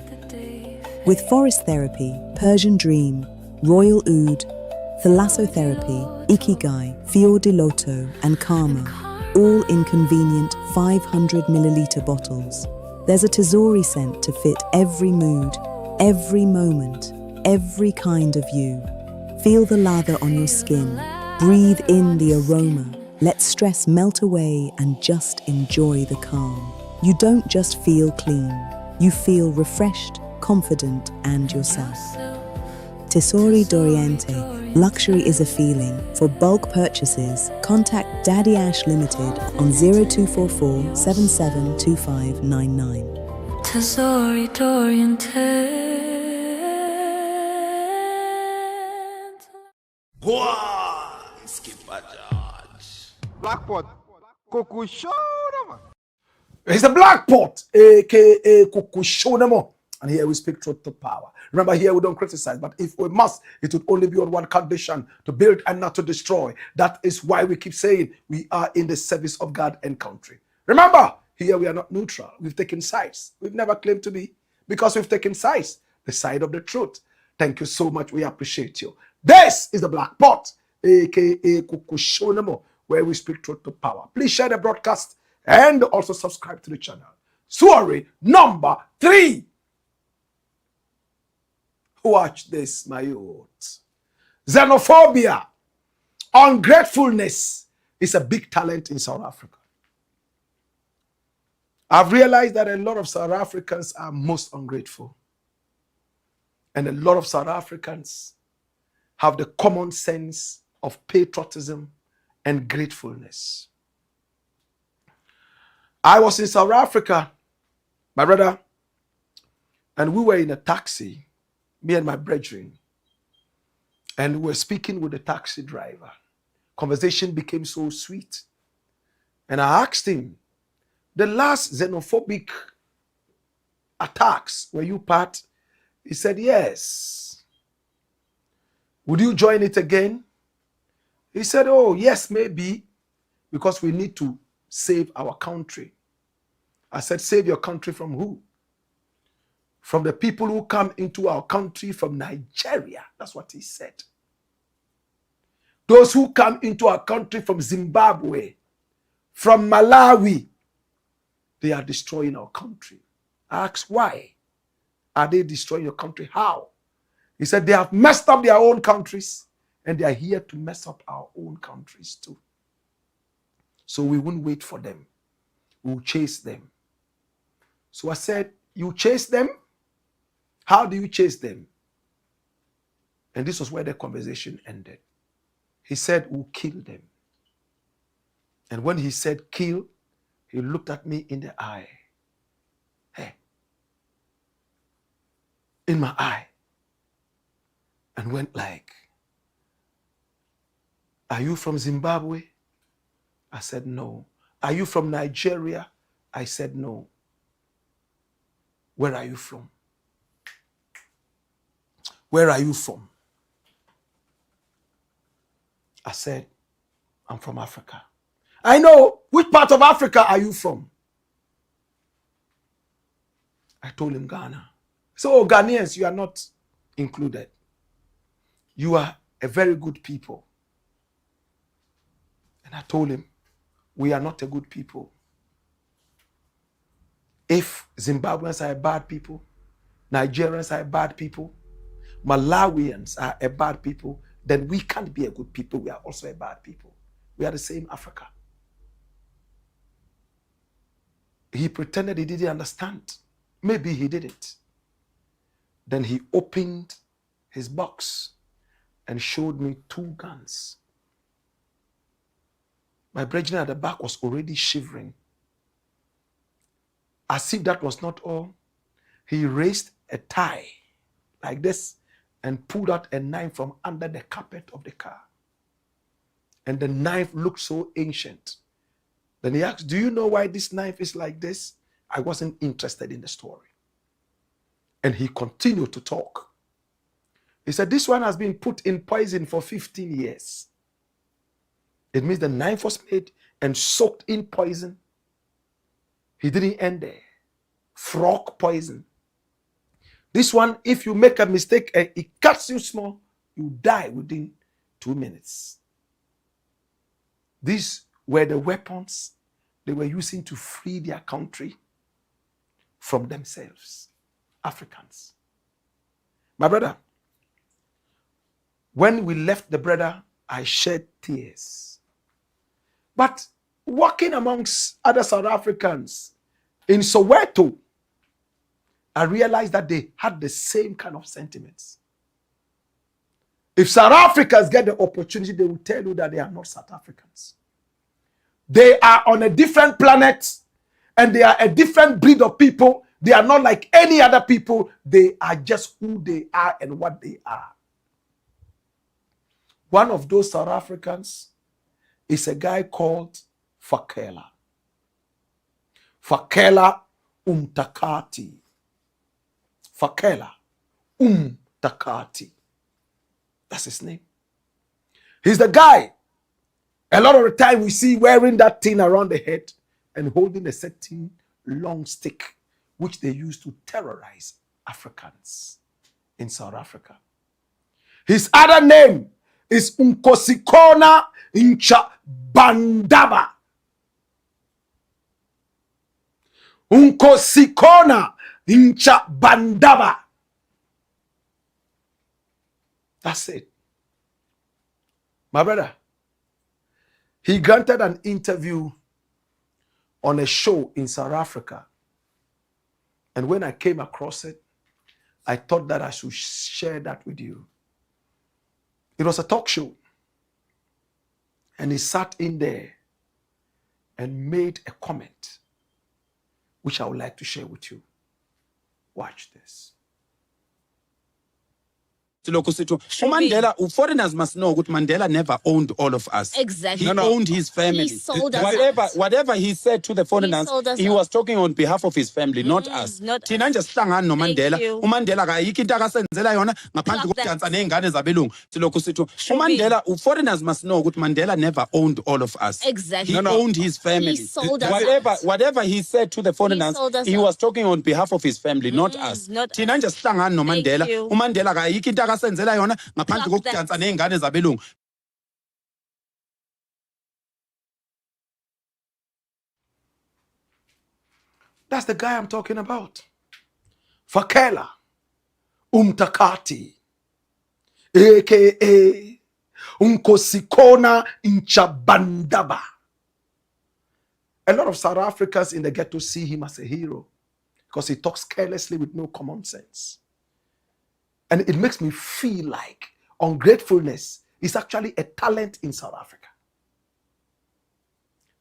With forest therapy, Persian dream, royal oud, thalassotherapy, ikigai, fior di loto, and karma, all in convenient 500 milliliter bottles. There's a Tesori scent to fit every mood, every moment, every kind of you. Feel the lather on your skin. Breathe in the aroma. Let stress melt away and just enjoy the calm. You don't just feel clean. You feel refreshed, confident, and yourself. Tesori d'Oriente, luxury is a feeling. For bulk purchases, contact Daddy Ash Limited on 0244 772599. Tesori d'Oriente. Blackpot, Coco Show, man. It's the Blackpot, aka Kukushonemo. And here we speak truth to power. Remember, here we don't criticize, but if we must, it would only be on one condition: to build and not to destroy. That is why we keep saying we are in the service of God and country. Remember, here we are not neutral. We've taken sides. We've never claimed to be, because we've taken sides, the side of the truth. Thank you so much. We appreciate you. This is the Blackpot, aka Kukushonemo, where we speak truth to power. Please share the broadcast and also subscribe to the channel. Story number 3. Watch this, my youth. Xenophobia, ungratefulness is a big talent in South Africa. I've realized that a lot of South Africans are most ungrateful. And a lot of South Africans have the common sense of patriotism and gratefulness. I was in South Africa, my brother, and we were in a taxi, me and my brethren, and we were speaking with the taxi driver. Conversation became so sweet. And I asked him, the last xenophobic attacks, were you part? He said, yes. Would you join it again? He said, oh, yes, maybe, because we need to save our country. I said, save your country from who? From the people who come into our country from Nigeria. That's what he said. Those who come into our country from Zimbabwe, from Malawi, they are destroying our country. I asked, why are they destroying your country? How? He said, they have messed up their own countries, and they are here to mess up our own countries too. So we won't wait for them. We'll chase them. So I said, you chase them? How do you chase them? And this was where the conversation ended. He said, we'll kill them. And when he said kill, he looked at me in the eye. Hey. In my eye. And went like, are you from Zimbabwe? I said, no. Are you from Nigeria? I said, no. Where are you from? Where are you from? I said, I'm from Africa. I know. Which part of Africa are you from? I told him Ghana. So, Ghanaians, you are not included. You are a very good people. And I told him, we are not a good people. If Zimbabweans are a bad people, Nigerians are a bad people, Malawians are a bad people, then we can't be a good people. We are also a bad people. We are the same Africa. He pretended he didn't understand. Maybe he didn't. Then he opened his box and showed me 2 guns. My brethren at the back was already shivering. As if that was not all, he raised a tie like this and pulled out a knife from under the carpet of the car. And the knife looked so ancient. Then he asked, do you know why this knife is like this? I wasn't interested in the story. And he continued to talk. He said, this one has been put in poison for 15 years. It means the knife was made and soaked in poison. He didn't end there. Frog poison. This one, if you make a mistake and it cuts you small, you die within 2 minutes. These were the weapons they were using to free their country from themselves. Africans. My brother, when we left the brother, I shed tears. But walking amongst other South Africans in Soweto, I realized that they had the same kind of sentiments. If South Africans get the opportunity, they will tell you that they are not South Africans. They are on a different planet, and they are a different breed of people. They are not like any other people. They are just who they are and what they are. One of those South Africans is a guy called Fakela. Fakela Umtakati. Fakela Umtakati. That's his name. He's the guy, a lot of the time we see wearing that thing around the head and holding a certain long stick, which they use to terrorize Africans in South Africa. His other name is Nkosikona Nchabandaba. Nkosikona Nchabandaba. That's it. My brother, he granted an interview on a show in South Africa. And when I came across it, I thought that I should share that with you. It was a talk show. And he sat in there and made a comment, which I would like to share with you. Watch this. Mandela, foreigners must know that Mandela never owned all of us. Exactly. He owned his family. He sold us. Whatever he said to the foreigners, he was talking on behalf of his family, not us. Not us. Thina nje sihlangana no Mandela. you. UMandela akayikho into akasenzela yona ngaphandle kokudansa nezingane zabelungu. Silokhu sithi Mandela, foreigners must know that Mandela never owned all of us. Exactly. He owned his family. He sold us. Whatever he said to the foreigners, he was talking on behalf of his family, not us. Not Thina nje sihlangana no Mandela. you. UMandela akayikho into akasenzela yona ngaphandle kokudansa nezingane zabelungu. That's the guy I'm talking about. Fakela Umtakati, aka Nkosikona Nchabandaba. A lot of South Africans in the ghetto see him as a hero because he talks carelessly with no common sense. And it makes me feel like ungratefulness is actually a talent in South Africa.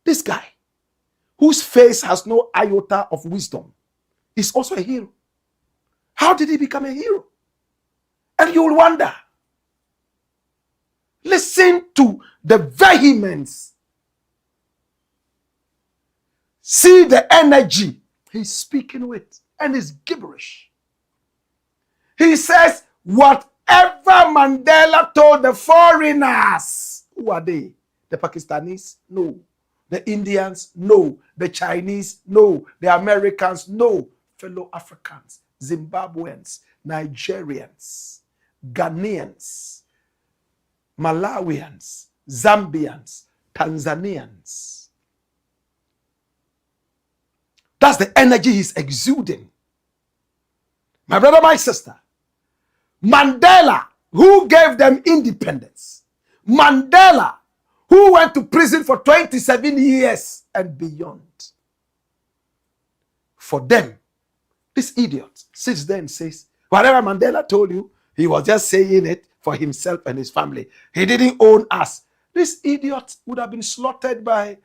This guy, whose face has no iota of wisdom, is also a hero. How did he become a hero? And you will wonder. Listen to the vehemence. See the energy he's speaking with, and it's gibberish. He says, whatever Mandela told the foreigners, who are they? The Pakistanis? No. The Indians? No. The Chinese? No. The Americans? No. Fellow Africans, Zimbabweans, Nigerians, Ghanaians, Malawians, Zambians, Tanzanians. That's the energy he's exuding. My brother, my sister, Mandela, who gave them independence. Mandela, who went to prison for 27 years and beyond. For them, this idiot sits there and says, whatever Mandela told you, he was just saying it for himself and his family. He didn't own us. This idiot would have been slaughtered by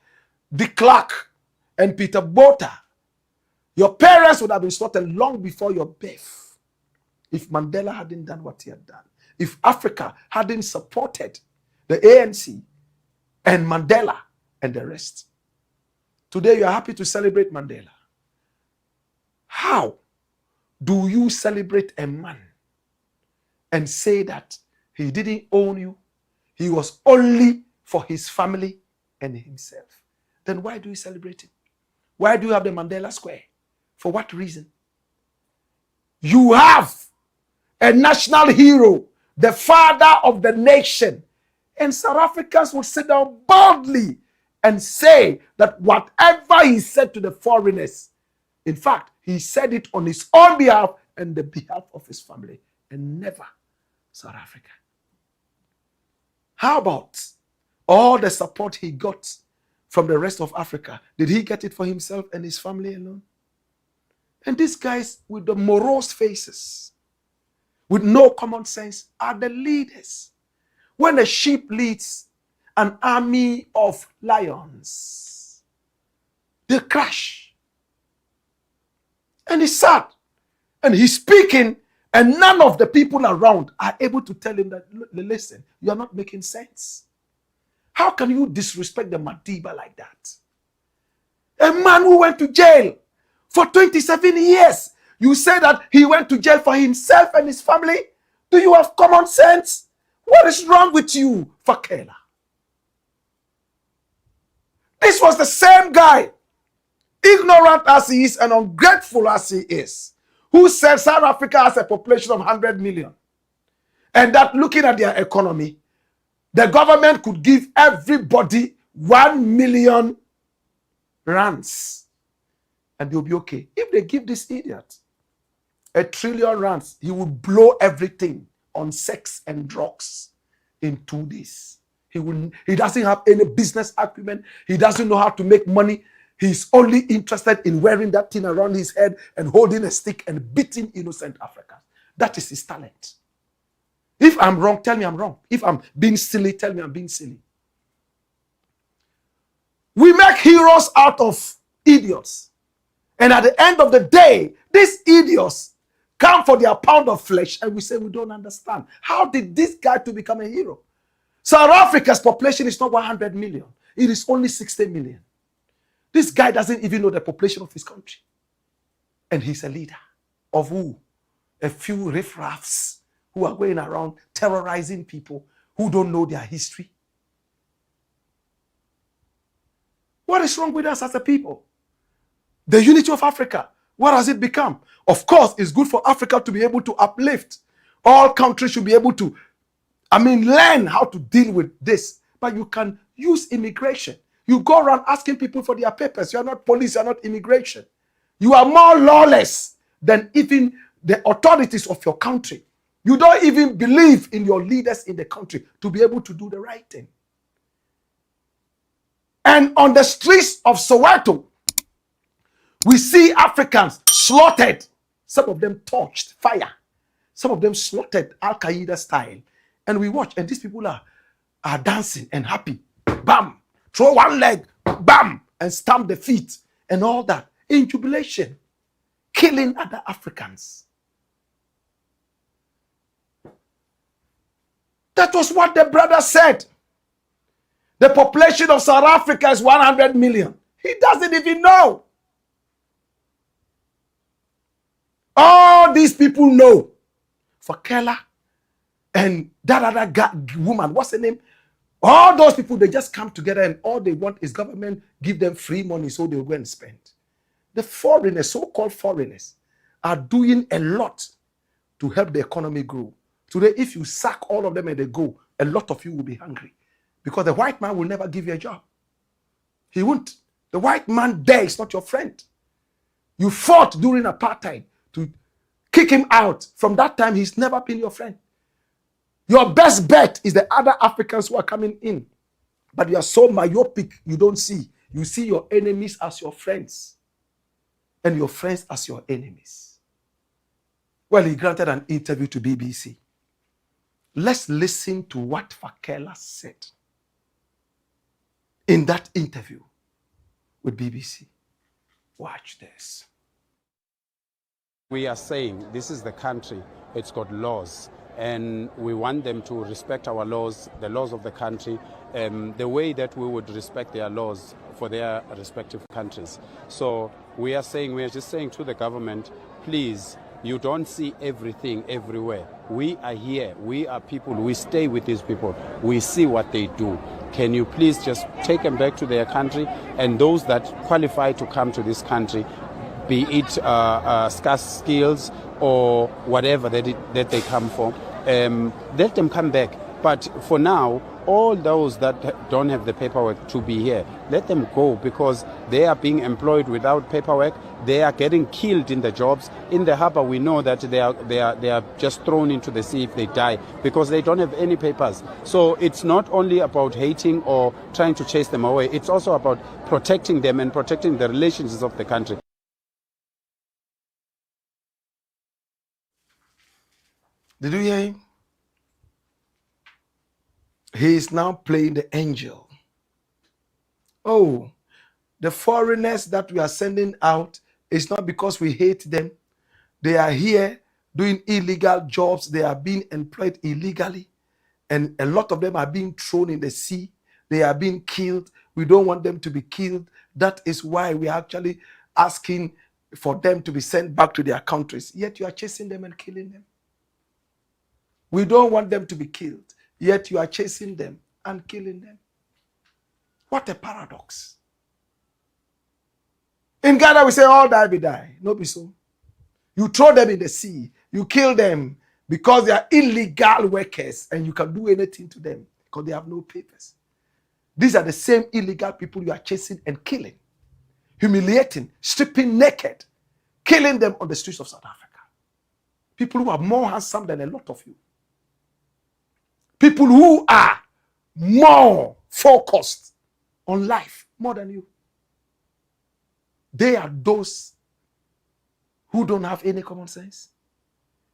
de Klerk and Peter Botha. Your parents would have been slaughtered long before your birth. If Mandela hadn't done what he had done, if Africa hadn't supported the ANC and Mandela and the rest. Today you are happy to celebrate Mandela. How do you celebrate a man and say that he didn't own you? He was only for his family and himself. Then why do you celebrate him? Why do you have the Mandela Square? For what reason? You have a national hero, the father of the nation. And South Africans will sit down boldly and say that whatever he said to the foreigners, in fact, he said it on his own behalf and the behalf of his family, and never South Africa. How about all the support he got from the rest of Africa? Did he get it for himself and his family alone? And these guys with the morose faces, with no common sense, are the leaders when a sheep leads an army of lions, they crash. And he's sad. And he's speaking, and none of the people around are able to tell him that, listen, you are not making sense. How can you disrespect the Madiba like that? A man who went to jail for 27 years. You say that he went to jail for himself and his family? Do you have common sense? What is wrong with you, Fakela? This was the same guy, ignorant as he is and ungrateful as he is, who said South Africa has a population of 100 million. And that looking at their economy, the government could give everybody 1 million rands. And they'll be okay. If they give this idiot 1 trillion rands, he will blow everything on sex and drugs in 2 days. He doesn't have any business acumen. He doesn't know how to make money. He's only interested in wearing that thing around his head and holding a stick and beating innocent Africans. That is his talent. If I'm wrong, tell me I'm wrong. If I'm being silly, tell me I'm being silly. We make heroes out of idiots. And at the end of the day, these idiots come for their pound of flesh and we say we don't understand. How did this guy to become a hero? South Africa's population is not 100 million. It is only 60 million. This guy doesn't even know the population of his country. And he's a leader of who? A few riffraffs who are going around terrorizing people who don't know their history. What is wrong with us as a people? The unity of Africa, what has it become? Of course, it's good for Africa to be able to uplift. All countries should be able to, learn how to deal with this. But you can use immigration. You go around asking people for their papers. You are not police, you are not immigration. You are more lawless than even the authorities of your country. You don't even believe in your leaders in the country to be able to do the right thing. And on the streets of Soweto, we see Africans slaughtered. Some of them torched, fire. Some of them slaughtered Al-Qaeda style. And we watch, and these people are dancing and happy. Bam! Throw one leg, bam! And stamp the feet and all that. In jubilation. Killing other Africans. That was what the brother said. The population of South Africa is 100 million. He doesn't even know. All these people know. Fakela and that other woman, what's her name? All those people, they just come together and all they want is government give them free money so they'll go and spend. The foreigners, so-called foreigners, are doing a lot to help the economy grow. Today, if you sack all of them and they go, a lot of you will be hungry. Because the white man will never give you a job. He won't. The white man there is not your friend. You fought during apartheid to kick him out. From that time, he's never been your friend. Your best bet is the other Africans who are coming in. But you are so myopic, you don't see. You see your enemies as your friends. And your friends as your enemies. Well, he granted an interview to BBC. Let's listen to what Fakela said in that interview with BBC. Watch this. We are saying this is the country, it's got laws, and we want them to respect our laws, the laws of the country, the way that we would respect their laws for their respective countries. So we are just saying to the government, please, you don't see everything everywhere. We are here, we are people, we stay with these people, we see what they do. Can you please just take them back to their country, and those that qualify to come to this country, be it scarce skills or whatever that they come from, let them come back. But for now, all those that don't have the paperwork to be here, let them go, because they are being employed without paperwork. They are getting killed in the jobs. In the harbor, we know that they are just thrown into the sea if they die, because they don't have any papers. So it's not only about hating or trying to chase them away. It's also about protecting them and protecting the relations of the country. Did you hear him? He is now playing the angel. Oh, the foreigners that we are sending out is not because we hate them. They are here doing illegal jobs. They are being employed illegally. And a lot of them are being thrown in the sea. They are being killed. We don't want them to be killed. That is why we are actually asking for them to be sent back to their countries. Yet you are chasing them and killing them. We don't want them to be killed. Yet you are chasing them and killing them. What a paradox. In Ghana, we say all die be die. No be so. You throw them in the sea. You kill them because they are illegal workers and you can do anything to them because they have no papers. These are the same illegal people you are chasing and killing, humiliating, stripping naked, killing them on the streets of South Africa. People who are more handsome than a lot of you. People who are more focused on life more than you. They are those who don't have any common sense.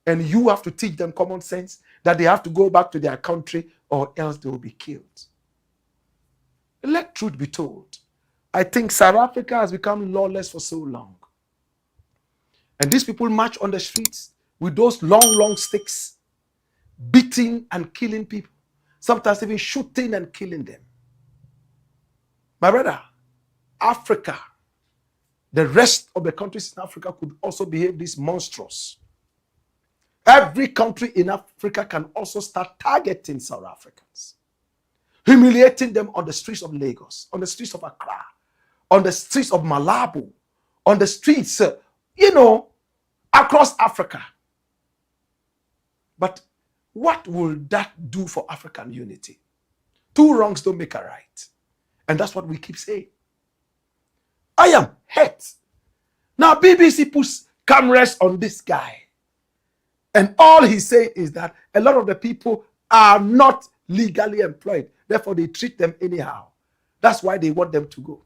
And you have to teach them common sense that they have to go back to their country or else they will be killed. Let truth be told. I think South Africa has become lawless for so long. And these people march on the streets with those long, long sticks, beating and killing people. Sometimes even shooting and killing them. My brother, Africa, the rest of the countries in Africa could also behave this monstrous. Every country in Africa can also start targeting South Africans, humiliating them on the streets of Lagos, on the streets of Accra, on the streets of Malabo, on the streets, across Africa. But what will that do for African unity? Two wrongs don't make a right. And that's what we keep saying. I am hurt. Now BBC puts cameras on this guy. And all he's saying is that a lot of the people are not legally employed. Therefore, they treat them anyhow. That's why they want them to go.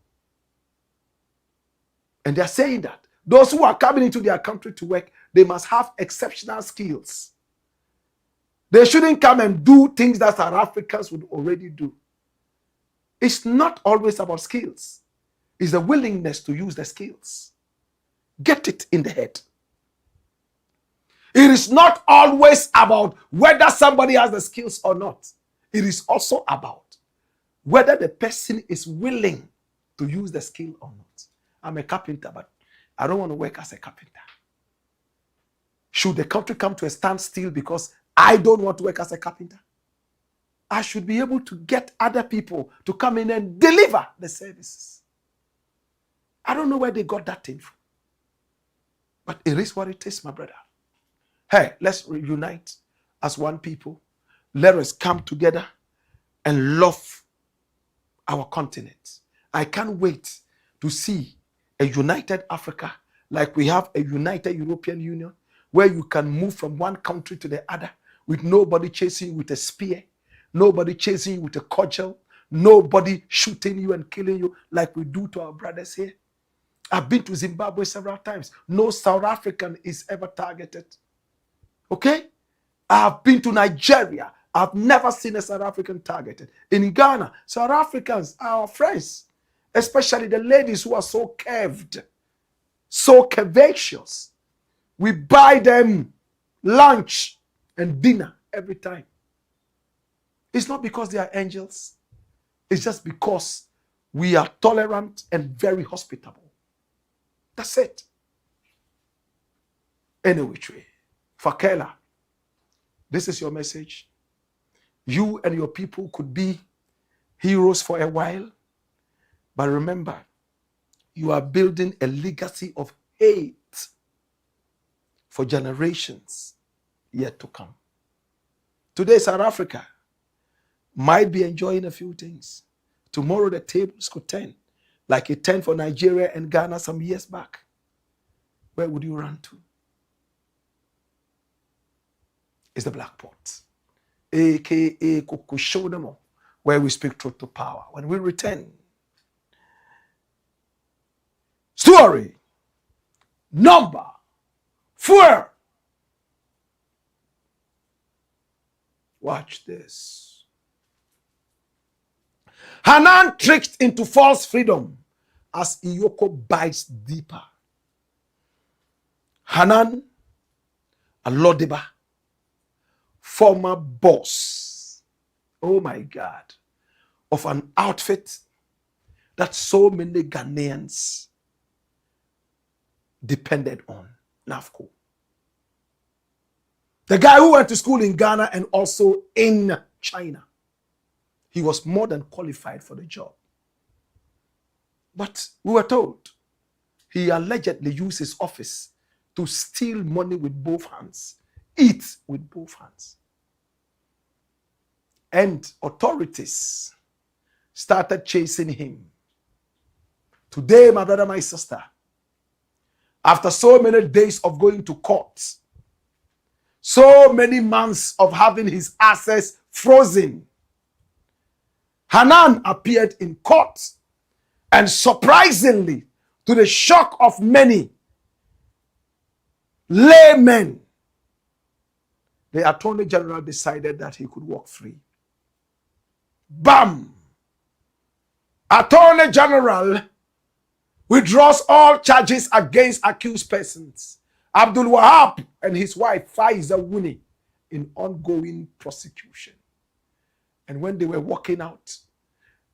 And they're saying that those who are coming into their country to work, they must have exceptional skills. They shouldn't come and do things that South Africans would already do. It's not always about skills. It's the willingness to use the skills. Get it in the head. It is not always about whether somebody has the skills or not. It is also about whether the person is willing to use the skill or not. I'm a carpenter, but I don't want to work as a carpenter. Should the country come to a standstill because I don't want to work as a carpenter? I should be able to get other people to come in and deliver the services. I don't know where they got that thing from. But it is what it is, my brother. Hey, let's reunite as one people. Let us come together and love our continent. I can't wait to see a united Africa like we have a united European Union, where you can move from one country to the other with nobody chasing you with a spear, nobody chasing you with a cudgel, nobody shooting you and killing you like we do to our brothers here. I've been to Zimbabwe several times. No South African is ever targeted. Okay? I've been to Nigeria. I've never seen a South African targeted. In Ghana, South Africans are our friends, especially the ladies who are so curved, so curvaceous. We buy them lunch and dinner every time. It's not because they are angels. It's just because we are tolerant and very hospitable. That's it. Any which way. Fakela, this is your message. You and your people could be heroes for a while, but remember, you are building a legacy of hate for generations yet to come. Today, South Africa might be enjoying a few things. Tomorrow, the tables could turn, like it turned for Nigeria and Ghana some years back. Where would you run to? It's the Black Pot, aka Kukushodemo, where we speak truth to power. When we return, story number 4. Watch this. Hanan tricked into false freedom as EOCO bites deeper. Hanan Alodiba, former boss, oh my God, of an outfit that so many Ghanaians depended on, NAFCO. The guy who went to school in Ghana and also in China. He was more than qualified for the job. But we were told he allegedly used his office to steal money with both hands, eat with both hands. And authorities started chasing him. Today, my brother, my sister, after so many days of going to court, so many months of having his assets frozen, Hanan appeared in court, and surprisingly, to the shock of many laymen, the Attorney General decided that he could walk free. Bam! Attorney General withdraws all charges against accused persons. Abdul Wahab and his wife Faiza Wuni in ongoing prosecution. And when they were walking out,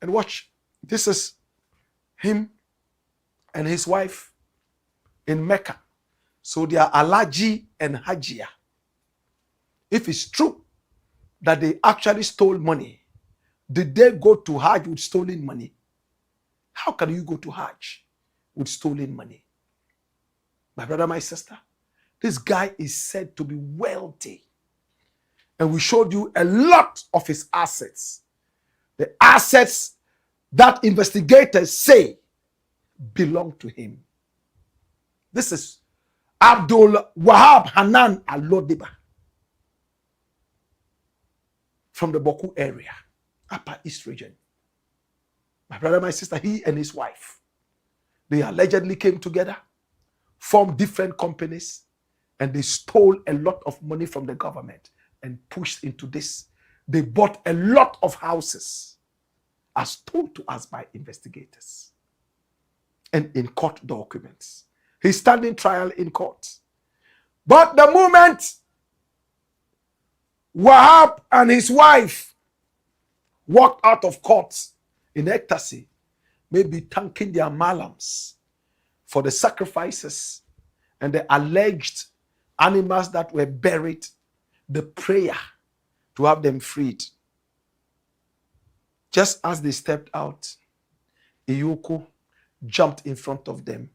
and watch, this is him and his wife in Mecca. So they are Alaji and Hajia. If it's true that they actually stole money, did they go to Hajj with stolen money? How can you go to Hajj with stolen money? My brother, my sister, this guy is said to be wealthy. And we showed you a lot of his assets. The assets that investigators say belong to him. This is Abdul Wahab Hanan Alodiba from the Boku area, Upper East region. My brother, my sister, he and his wife, they allegedly came together, formed different companies, and they stole a lot of money from the government and pushed into this. They bought a lot of houses, as told to us by investigators and in court documents. He's standing trial in court. But the moment Wahab and his wife walked out of court in ecstasy, maybe thanking their malams for the sacrifices and the alleged animals that were buried, the prayer to have them freed. Just as they stepped out, EOCO jumped in front of them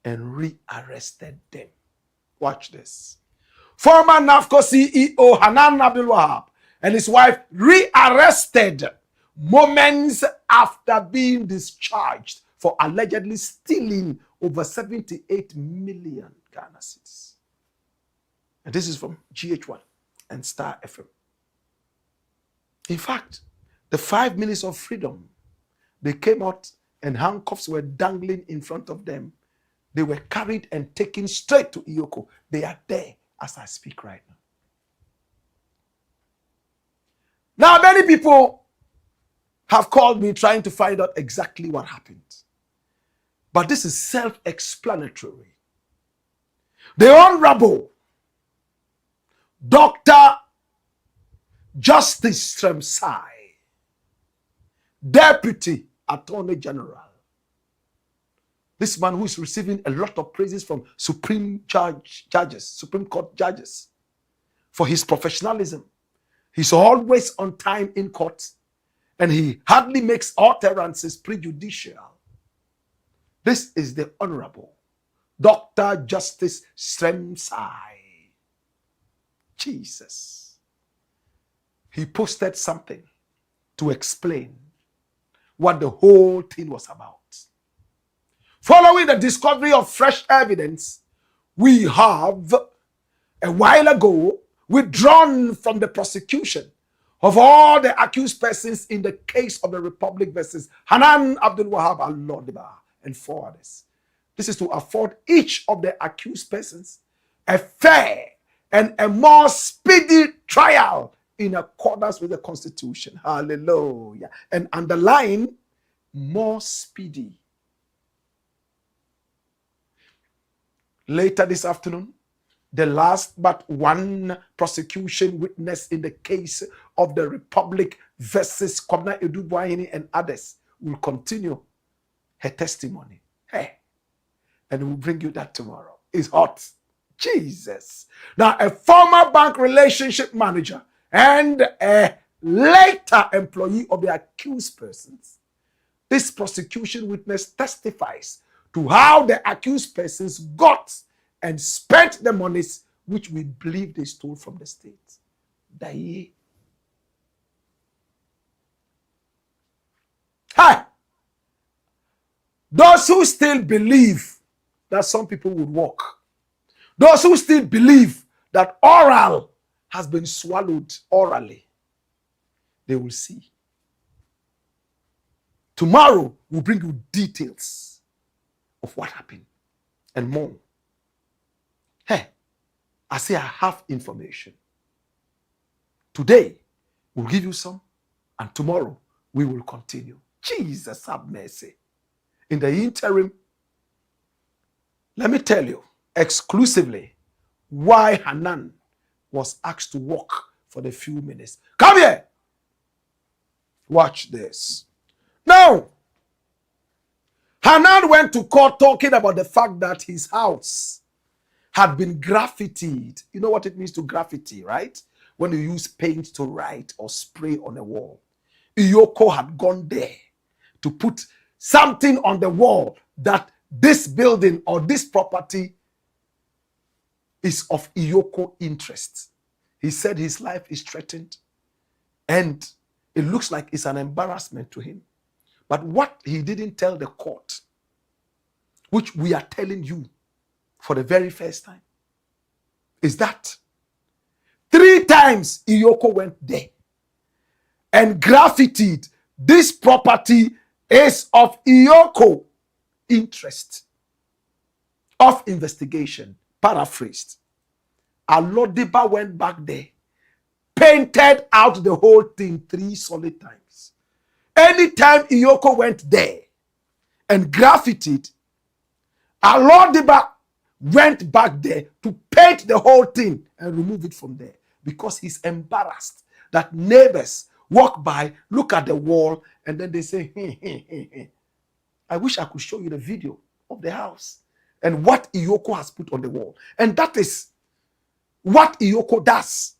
and rearrested them. Watch this. Former NAFCO CEO Hanan Abdul Wahab and his wife rearrested moments after being discharged for allegedly stealing over 78 million Ghana cedis. And this is from GH1 and Star FM. In fact, the 5 minutes of freedom, they came out and handcuffs were dangling in front of them. They were carried and taken straight to EOCO. They are there as I speak right now. Now, many people have called me trying to find out exactly what happened. But this is self-explanatory. The Honorable Dr. Justice Clemency, Deputy Attorney General, this man who is receiving a lot of praises from Supreme Court judges for his professionalism. He's always on time in court and he hardly makes utterances prejudicial. This is the Honorable Dr. Justice Clemency. Jesus. He posted something to explain what the whole thing was about. Following the discovery of fresh evidence, we have a while ago withdrawn from the prosecution of all the accused persons in the case of the Republic versus Hanan Abdul Wahab Alodiba and 4 others. This is to afford each of the accused persons a fair and a more speedy trial in accordance with the Constitution. Hallelujah. And underline, more speedy. Later this afternoon, the last but one prosecution witness in the case of the Republic versus Governor ADU-BOAHENE and others will continue her testimony. Hey, and we'll bring you that tomorrow. It's hot. Jesus. Now, a former bank relationship manager and a later employee of the accused persons. This prosecution witness testifies to how the accused persons got and spent the monies which we believe they stole from the state. Hi. Those who still believe that some people would walk, those who still believe that oral has been swallowed orally, they will see. Tomorrow, we'll bring you details of what happened and more. Hey, I say I have information. Today, we'll give you some, and tomorrow, we will continue. Jesus have mercy. In the interim, let me tell you exclusively why Hanan was asked to walk for the few minutes. Come here. Watch this. Now, Hanan went to court talking about the fact that his house had been graffitied. You know what it means to graffiti, right? When you use paint to write or spray on a wall. EOCO had gone there to put something on the wall that this building or this property is of EOCO interest. He said his life is threatened and it looks like it's an embarrassment to him. But what he didn't tell the court, which we are telling you for the very first time, is that 3 times EOCO went there and graffitied, this property is of EOCO interest of investigation. Paraphrased. Alodiba went back there, painted out the whole thing 3 solid times. Anytime EOCO went there and graffitied, Alodiba went back there to paint the whole thing and remove it from there because he's embarrassed that neighbors walk by, look at the wall, and then they say, hey. I wish I could show you the video of the house and what EOCO has put on the wall. And that is what EOCO does.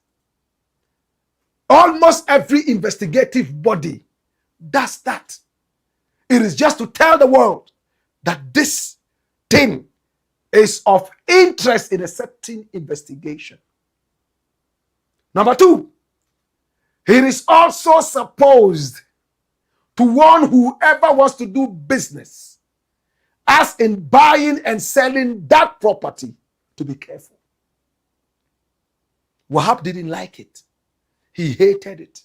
Almost every investigative body does that. It is just to tell the world that this thing is of interest in a certain investigation. Number 2, it is also supposed to warn whoever wants to do business, as in buying and selling that property, to be careful. Wahab didn't like it. He hated it.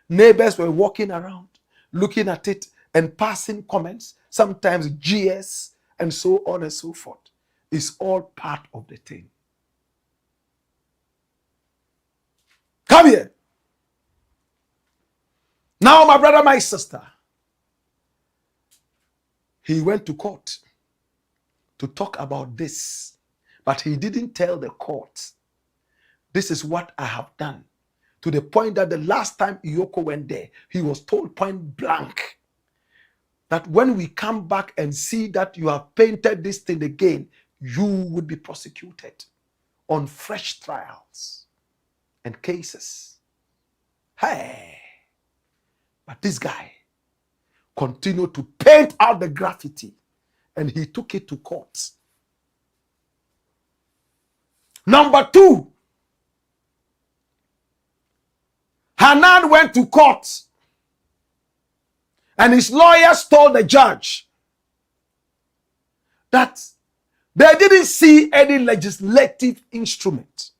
Neighbors were walking around, looking at it and passing comments, sometimes GS, and so on and so forth. It's all part of the thing. Come here. Now, my brother, my sister, he went to court to talk about this, but he didn't tell the court, this is what I have done. To the point that the last time EOCO went there, he was told point blank that when we come back and see that you have painted this thing again, you would be prosecuted on fresh trials and cases. Hey. But this guy continued to paint out the graffiti and he took it to court. Number 2, Hanan went to court and his lawyers told the judge that they didn't see any legislative instrument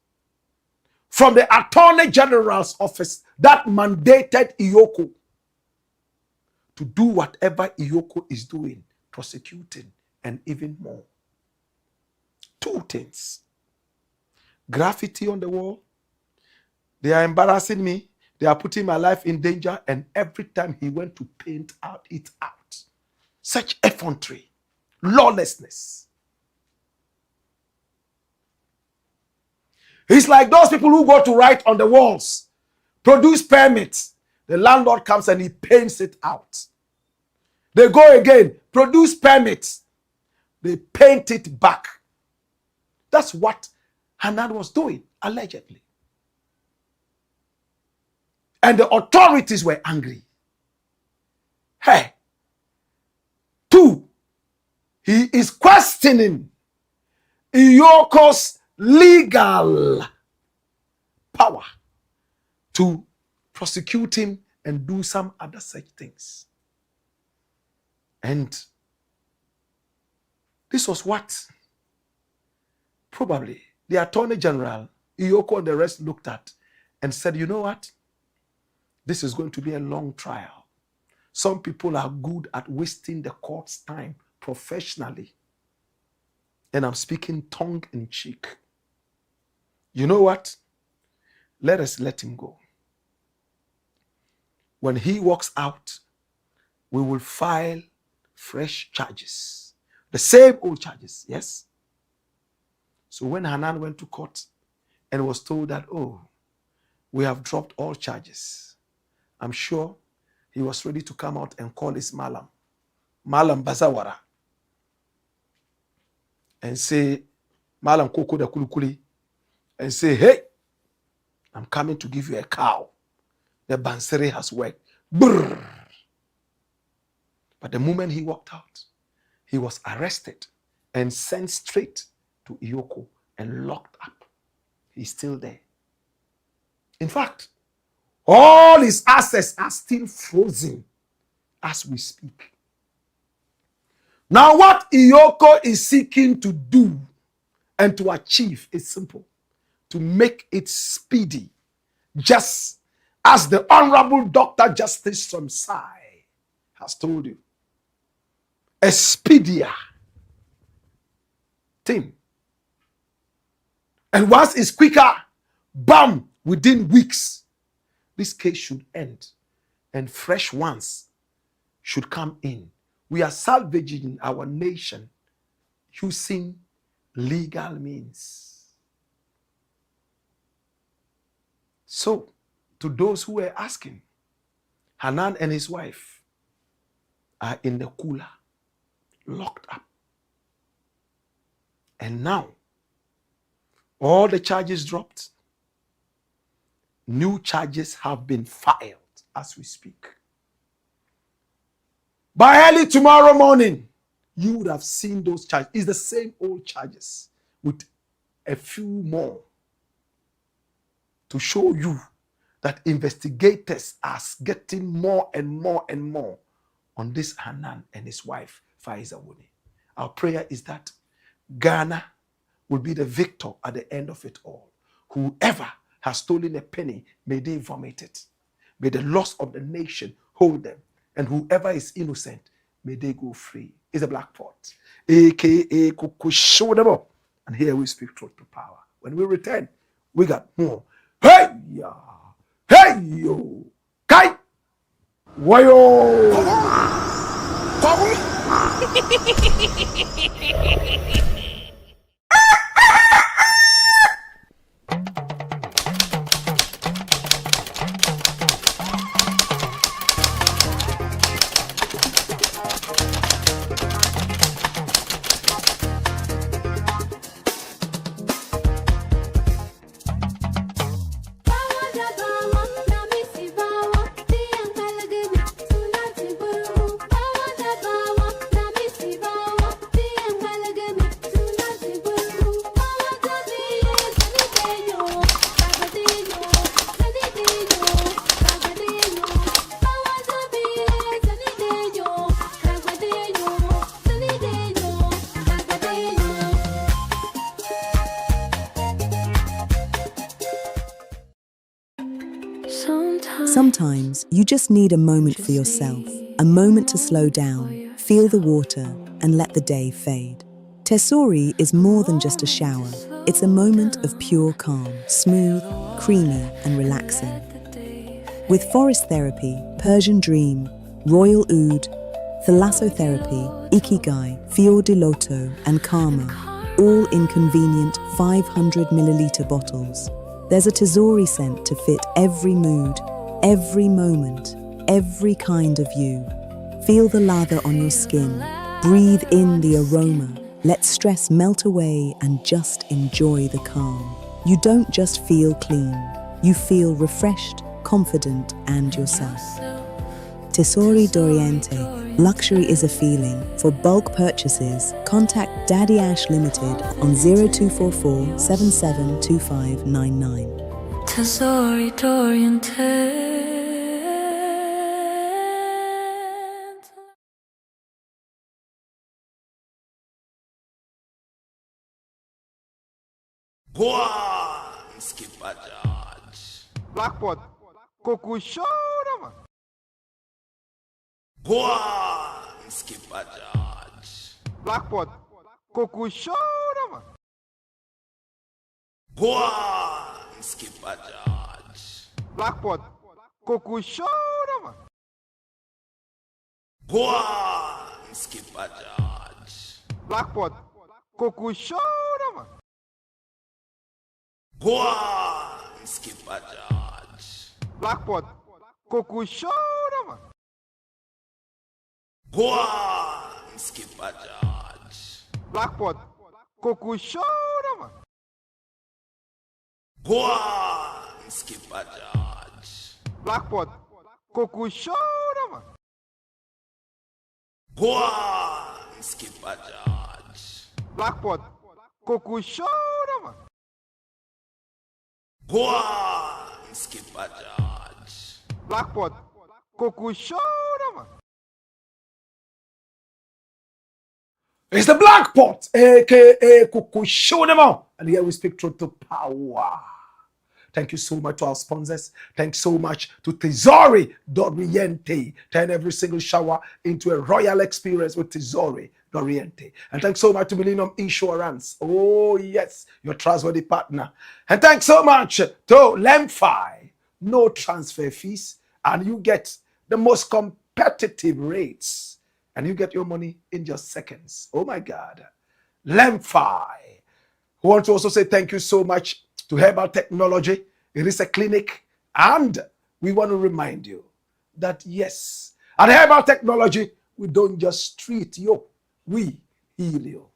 from the Attorney General's office that mandated EOCO to do whatever EOCO is doing, prosecuting, and even more. 2 things. Graffiti on the wall. They are embarrassing me. They are putting my life in danger, and every time he went to paint it out. Such effrontery, lawlessness. It's like those people who go to write on the walls, produce permits. The landlord comes and he paints it out. They go again, produce permits. They paint it back. That's what Hanan was doing, allegedly. And the authorities were angry. Hey. 2, he is questioning EOCO's legal power to prosecute him and do some other such things. And this was what probably the Attorney General, EOCO and the rest looked at and said, you know what? This is going to be a long trial. Some people are good at wasting the court's time professionally. And I'm speaking tongue in cheek. You know what? Let us let him go. When he walks out, we will file fresh charges. The same old charges, yes? So when Hanan went to court and was told that, oh, we have dropped all charges, I'm sure he was ready to come out and call his Malam Bazawara, and say, Malam Koko da Kulukuli, and say, hey, I'm coming to give you a cow. The Bansere has worked. Brrr. But the moment he walked out, he was arrested and sent straight to EOCO and locked up. He's still there. In fact, all his assets are still frozen as we speak. Now, what EOCO is seeking to do and to achieve is simple: to make it speedy, just as the Honorable Dr. Justice Somsai has told you. A speedier thing. And once it's quicker, bam, within weeks, this case should end and fresh ones should come in. We are salvaging our nation using legal means. So, to those who were asking, Hanan and his wife are in the cooler, locked up. And now, all the charges dropped. New charges have been filed as we speak. By early tomorrow morning, you would have seen those charges. It's the same old charges with a few more to show you that investigators are getting more and more and more on this Hanan and his wife, Faiza Wuni. Our prayer is that Ghana will be the victor at the end of it all. Whoever has stolen a penny, may they vomit it. May the loss of the nation hold them. And whoever is innocent, may they go free. It's a Blakk Pot, aka Kukushodabo. And here we speak truth to power. When we return, we got more. Hey ya! Hey yo! Kai! Wayo! Sometimes you just need a moment for yourself, a moment to slow down, feel the water, and let the day fade. Tesori is more than just a shower. It's a moment of pure calm, smooth, creamy, and relaxing. with forest therapy, Persian dream, royal oud, thalassotherapy, ikigai, fior di loto, and karma, all in convenient 500 milliliter bottles. There's a tesori scent to fit every mood, every moment, every kind of you. Feel the lather on your skin. Breathe in the aroma. Let stress melt away and just enjoy the calm. You don't just feel clean. You feel refreshed, confident, and yourself. Tesori d'Oriente. Luxury is a feeling. For bulk purchases, contact Daddy Ash Limited on 0244 772599. Tesori d'Oriente. Blackpot, Coco Show, man. Blackpot, Coco Show, man. Blackpot, Coco Show, man. Blackpot, Coco Show, man. Blackpot, Coco Show, man. Blackpot, Coco Show, man. Blackpot, Coco Show, man. Blackpot, Coco Show, man. Blackpot, Coco Show, man. It's the Black Pot, aka Coco Show them all. And here we speak truth to power. Thank you so much to our sponsors. Thanks so much to Tesori d'Oriente. Turn every single shower into a royal experience with Tesori d'Oriente. And thanks so much to Millennium Insurance. Oh yes, your trustworthy partner. And thanks so much to Lemfi. No transfer fees. And you get the most competitive rates. And you get your money in just seconds. Oh my God. Lemfi. We want to also say thank you so much to Herbal Technology. It is a clinic. And we want to remind you that yes, at Herbal Technology, we don't just treat you. We heal you.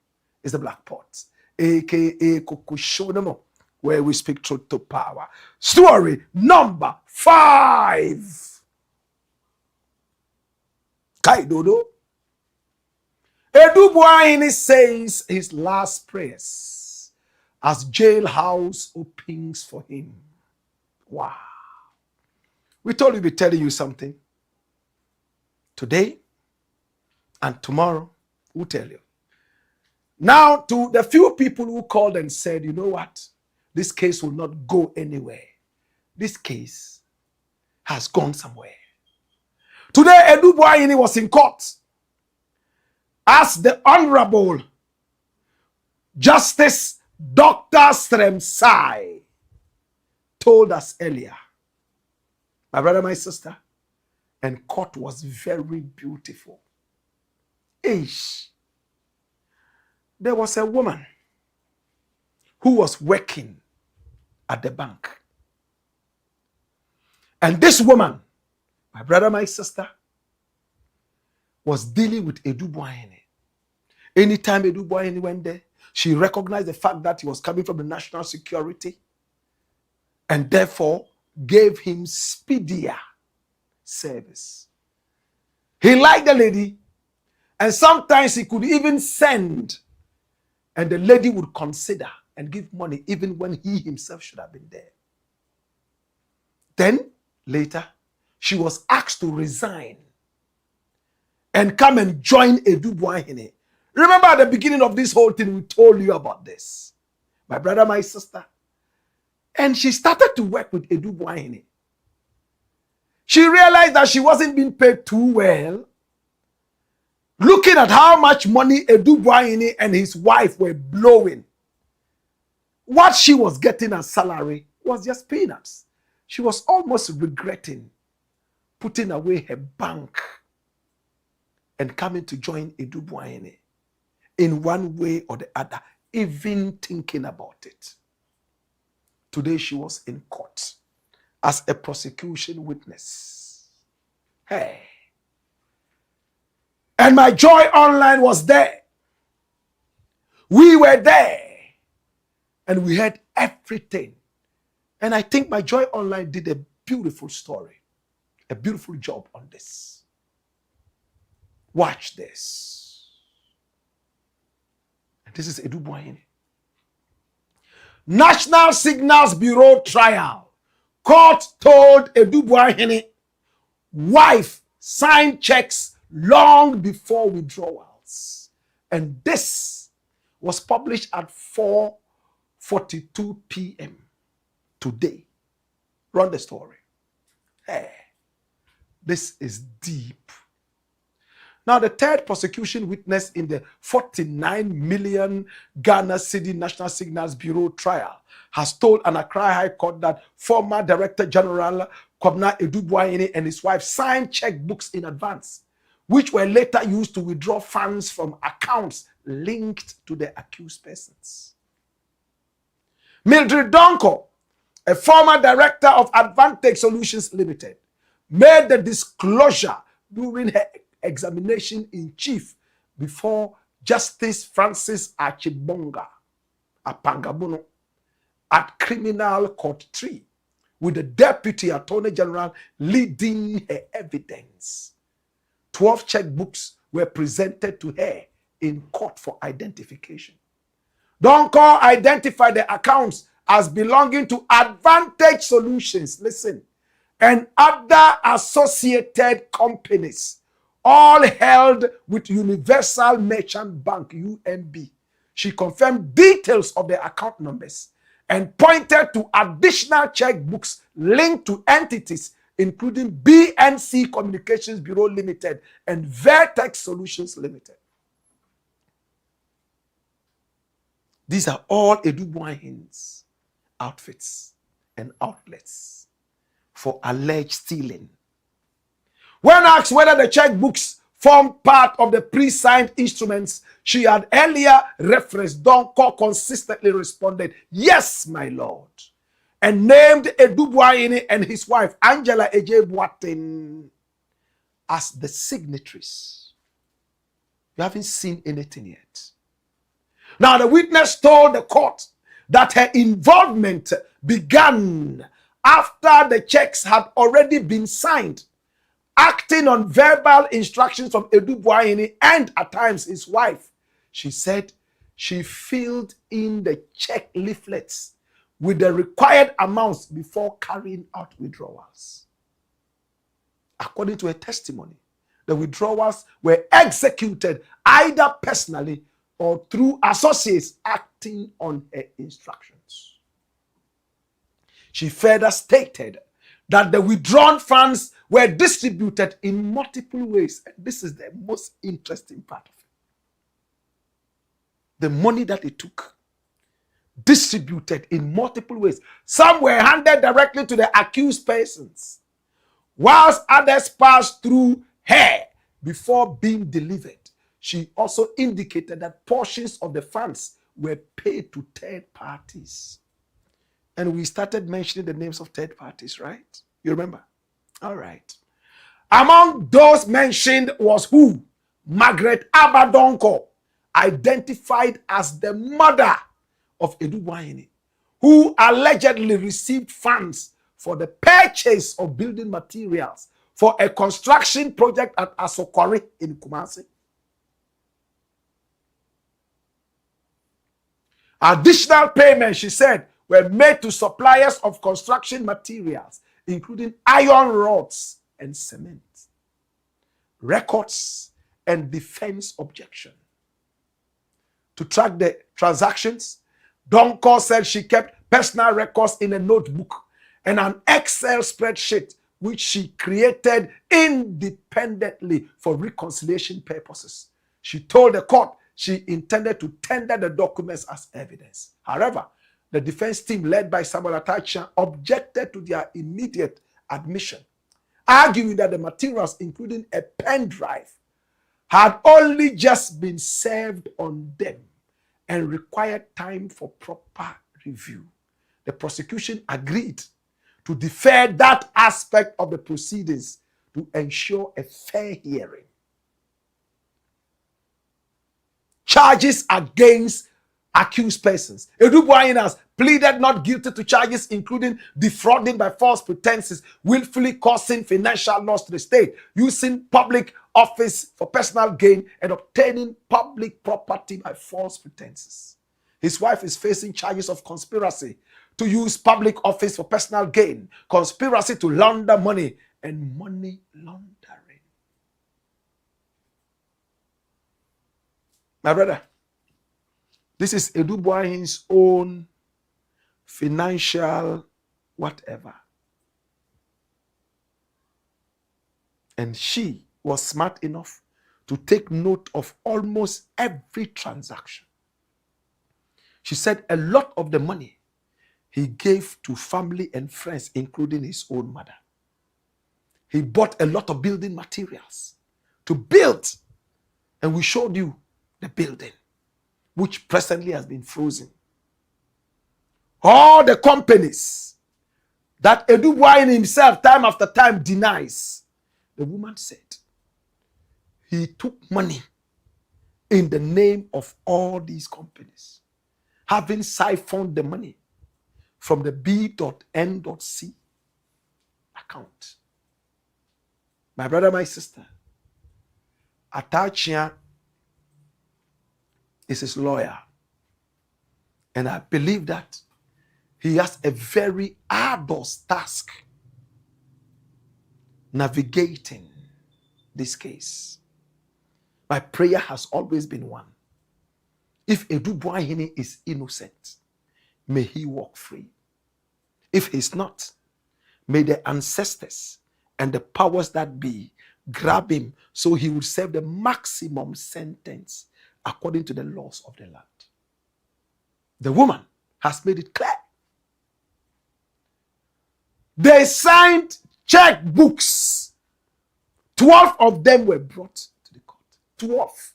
It's the Black Pot, aka Kukushonamo, where we speak truth to power. Story number 5. Kaidodo. ADU-BOAHENE says his last prayers as jailhouse opens for him. Wow. We told you we'd be telling you something. Today and tomorrow, we'll tell you. Now, to the few people who called and said, you know what? This case will not go anywhere. This case has gone somewhere. Today, ADU-BOAHENE was in court as the Honorable Justice Dr. Clemency told us earlier. My brother, my sister, and court was very beautiful. Ish. There was a woman who was working at the bank. And this woman, my brother, my sister, was dealing with ADU-BOAHENE. Anytime ADU-BOAHENE went there, she recognized the fact that he was coming from the national security and therefore gave him speedier service. He liked the lady, and sometimes he could even send, and the lady would consider and give money even when he himself should have been there. Then, later, she was asked to resign and come and join ADU-BOAHENE. Remember at the beginning of this whole thing, we told you about this. My brother, my sister. And she started to work with ADU-BOAHENE. She realized that she wasn't being paid too well. Looking at how much money ADU-BOAHENE and his wife were blowing, what she was getting as salary was just peanuts. She was almost regretting putting away her bank and coming to join ADU-BOAHENE in one way or the other, even thinking about it. Today she was in court as a prosecution witness. Hey. And my Joy Online was there. We were there. And we heard everything. And I think my Joy Online did a beautiful story. A beautiful job on this. Watch this. And this is ADU-BOAHENE. National Signals Bureau trial. Court told ADU-BOAHENE wife signed checks long before withdrawals. And this was published at 4:42 p.m. today. Run the story. Hey, this is deep. Now, the third prosecution witness in the 49 million Ghana City National Signals Bureau trial has told an Accra High Court that former Director General Kwabena ADU-BOAHENE and his wife signed checkbooks in advance, which were later used to withdraw funds from accounts linked to the accused persons. Mildred Donko, a former director of Advantage Solutions Limited, made the disclosure during her examination in chief before Justice Francis Achibonga Apangabuno at Criminal Court 3, with the Deputy Attorney General leading her evidence. 12 checkbooks were presented to her in court for identification. Donko identified the accounts as belonging to Advantage Solutions, listen, and other associated companies, all held with Universal Merchant Bank, UMB. She confirmed details of the account numbers and pointed to additional checkbooks linked to entities including BNC Communications Bureau Limited and Vertex Solutions Limited. These are all ADU-BOAHENE's outfits and outlets for alleged stealing. When asked whether the checkbooks formed part of the pre-signed instruments she had earlier referenced, Donko consistently responded, "Yes, my lord," and named ADU-BOAHENE and his wife, Angela Ejeboaten, as the signatories. You haven't seen anything yet. Now, the witness told the court that her involvement began after the checks had already been signed, acting on verbal instructions from ADU-BOAHENE and at times his wife. She said she filled in the check leaflets with the required amounts before carrying out withdrawals. According to her testimony, the withdrawals were executed either personally or through associates acting on her instructions. She further stated that the withdrawn funds were distributed in multiple ways. And this is the most interesting part of it. The money that it took, distributed in multiple ways. Some were handed directly to the accused persons, whilst others passed through her before being delivered. She also indicated that portions of the funds were paid to third parties. And we started mentioning the names of third parties, right? You remember? All right. Among those mentioned was who? Margaret Abadonko, identified as the mother of ADU-BOAHENE, who allegedly received funds for the purchase of building materials for a construction project at Asokore in Kumasi. Additional payments, she said, were made to suppliers of construction materials, including iron rods and cement, records, and defense objection. To track the transactions, Donko said she kept personal records in a notebook and an Excel spreadsheet, which she created independently for reconciliation purposes. She told the court she intended to tender the documents as evidence. However, the defense team led by Samuel Atachan objected to their immediate admission, arguing that the materials, including a pen drive, had only just been served on them and required time for proper review. The prosecution agreed to defer that aspect of the proceedings to ensure a fair hearing. Charges against accused persons. NÄDE has pleaded not guilty to charges including defrauding by false pretenses, willfully causing financial loss to the state, using public office for personal gain, and obtaining public property by false pretenses. His wife is facing charges of conspiracy to use public office for personal gain, conspiracy to launder money, and money laundering. My brother, this is NÄDE own financial whatever. And she was smart enough to take note of almost every transaction. She said a lot of the money he gave to family and friends, including his own mother. He bought a lot of building materials to build. And we showed you the building, which presently has been frozen. All the companies that NÄDE himself time after time denies, the woman said he took money in the name of all these companies, having siphoned the money from the B.N.C account. My brother, my sister, Atachia is his lawyer. And I believe that he has a very arduous task navigating this case. My prayer has always been one. If NÄDE is innocent, may he walk free. If he's not, may the ancestors and the powers that be grab him so he will serve the maximum sentence according to the laws of the land. The woman has made it clear. They signed checkbooks. 12 of them were brought to the court. 12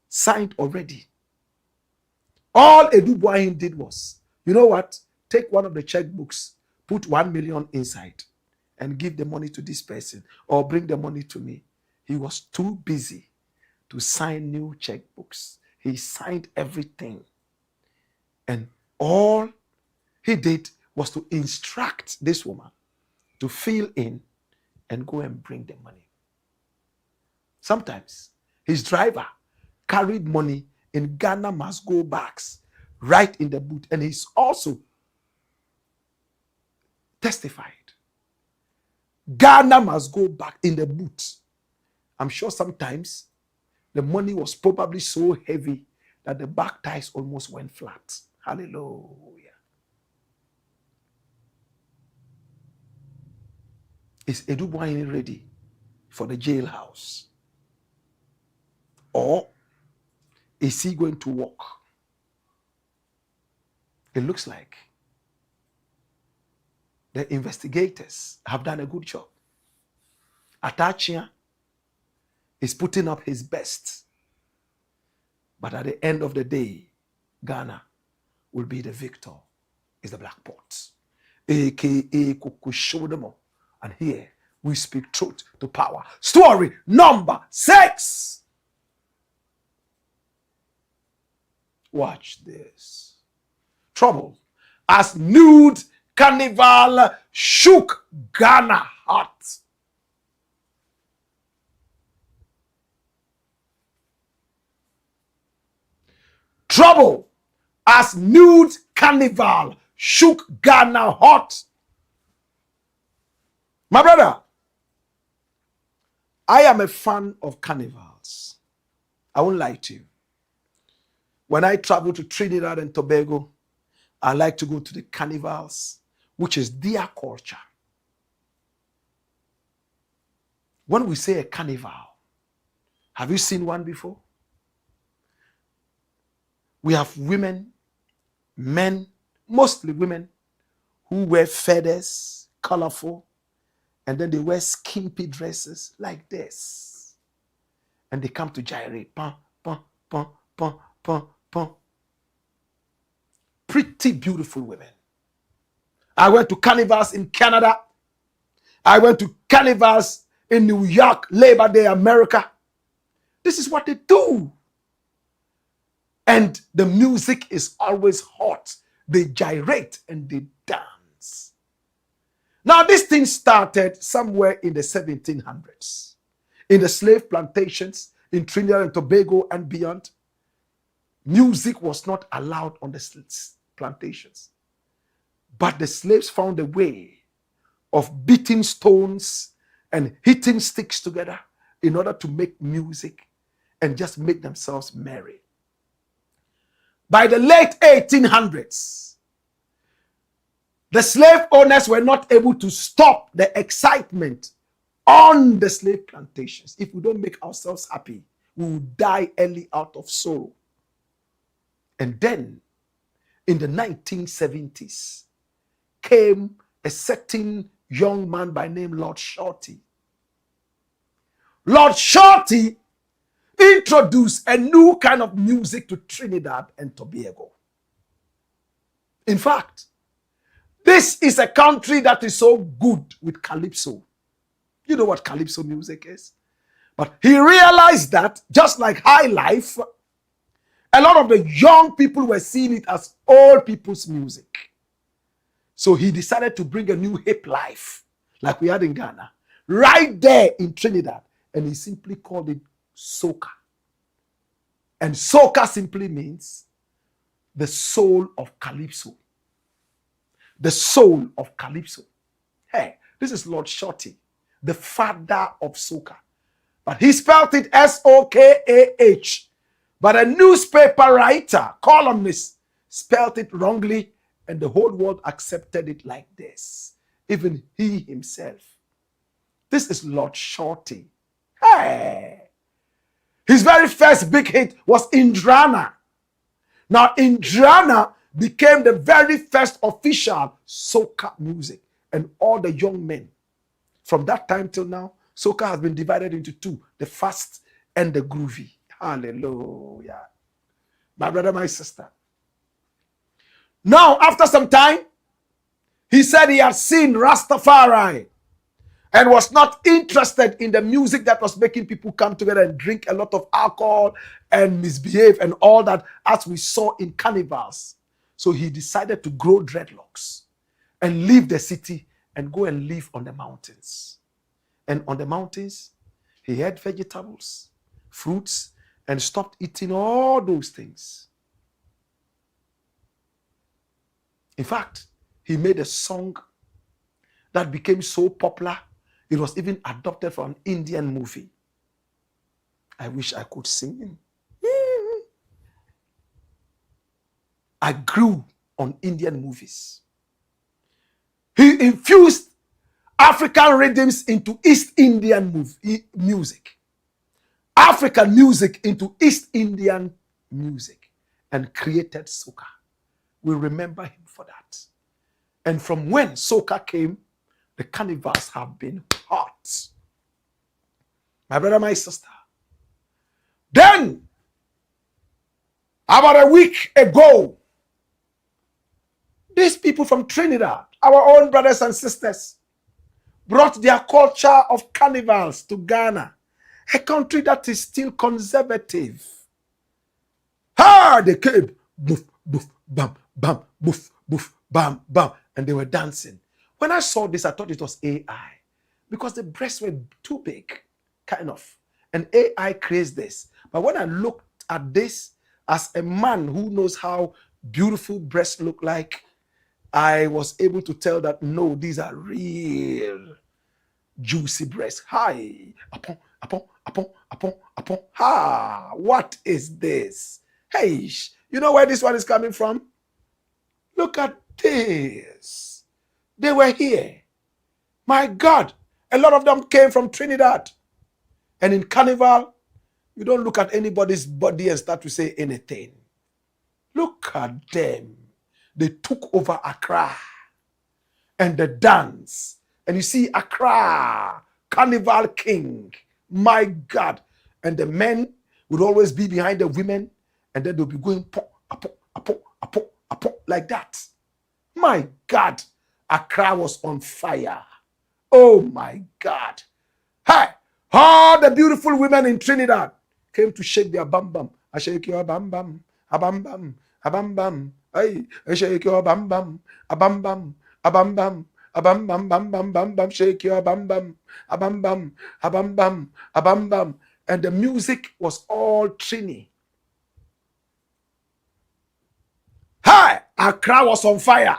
signed already. All NÄDE did was, you know what? Take one of the checkbooks, put 1 million inside, and give the money to this person, or bring the money to me. He was too busy to sign new checkbooks. He signed everything. And all he did was to instruct this woman to fill in and go and bring the money. Sometimes his driver carried money in Ghana must go bags right in the boot, and he's also testified. Ghana must go back in the boot. I'm sure sometimes the money was probably so heavy that the back ties almost went flat. Hallelujah. Is NÄDE ready for the jailhouse? Or is he going to walk? It looks like the investigators have done a good job. Atachia is putting up his best. But at the end of the day, Ghana will be the victor. Is the Blackpot, aka Kukushodemo. And here we speak truth to power. Story number 6. Watch this. Trouble as NÄDE Carnival shook Ghana heart. Trouble as NÄDE Carnival shook Ghana heart. My brother, I am a fan of carnivals. I won't lie to you. When I travel to Trinidad and Tobago, I like to go to the carnivals, which is their culture. When we say a carnival, have you seen one before? We have women, men, mostly women, who wear feathers, colorful, And then they wear skimpy dresses like this. And they come to gyrate. Pum, pum, pum, pum, pum, pum. Pretty beautiful women. I went to carnivals in Canada. I went to carnivals in New York, Labor Day, America. This is what they do. And the music is always hot. They gyrate and they dance. Now, this thing started somewhere in the 1700s. In the slave plantations in Trinidad and Tobago and beyond, music was not allowed on the plantations. But the slaves found a way of beating stones and hitting sticks together in order to make music and just make themselves merry. By the late 1800s, the slave owners were not able to stop the excitement on the slave plantations. If we don't make ourselves happy, we will die early out of sorrow. And then, in the 1970s, came a certain young man by name Lord Shorty. Lord Shorty introduced a new kind of music to Trinidad and Tobago. In fact, this is a country that is so good with calypso. You know what calypso music is? But he realized that, just like high life, a lot of the young people were seeing it as old people's music. So he decided to bring a new hip life, like we had in Ghana, right there in Trinidad. And he simply called it soca. And soca simply means the soul of calypso. The soul of calypso. Hey, this is Lord Shorty, the father of soca. But he spelled it S-O-K-A-H. But a newspaper writer, columnist, spelled it wrongly, and the whole world accepted it like this. Even he himself. This is Lord Shorty. Hey! His very first big hit was Indrana. Now, Indrana became the very first official soca music. And all the young men, from that time till now, soca has been divided into two, the fast and the groovy. Hallelujah. My brother, my sister. Now, after some time, he said he had seen Rastafari and was not interested in the music that was making people come together and drink a lot of alcohol and misbehave and all that, as we saw in carnivals. So he decided to grow dreadlocks and leave the city and go and live on the mountains. And on the mountains, he had vegetables, fruits, and stopped eating all those things. In fact, he made a song that became so popular, it was even adopted for an Indian movie. I wish I could sing. I grew on Indian movies. He infused African rhythms into East Indian music. African music into East Indian music, and created soca. We remember him for that. And from when soca came, the carnivals have been hot. My brother, my sister. Then, about a week ago, these people from Trinidad, our own brothers and sisters, brought their culture of carnivals to Ghana, a country that is still conservative. They came, boof, boof, bam, bam, boof, boof, bam, bam, and they were dancing. When I saw this, I thought it was AI, because the breasts were too big, kind of. And AI creates this. But when I looked at this as a man who knows how beautiful breasts look like, I was able to tell that, no, these are real juicy breasts. Hi, upon, ha, what is this? Hey, you know where this one is coming from? Look at this. They were here. My God, a lot of them came from Trinidad. And in Carnival, you don't look at anybody's body and start to say anything. Look at them. They took over Accra. And the dance And you see Accra, Carnival King. My God. And the men would always be behind the women, and then they'll be going pop, like that. My God. Accra was on fire. Oh my God. Hey, all the beautiful women in Trinidad came to shake their bam bam. I shake your bam bam, a bam bam, a bam bam. Hey, I shake your bam bam, a bam bam, a bam bam, a bam bam bam bam bam bam. Shake your bam bam, a bam bam, a bam bam, a bam bam. And the music was all Trini. Hey, Accra was on fire.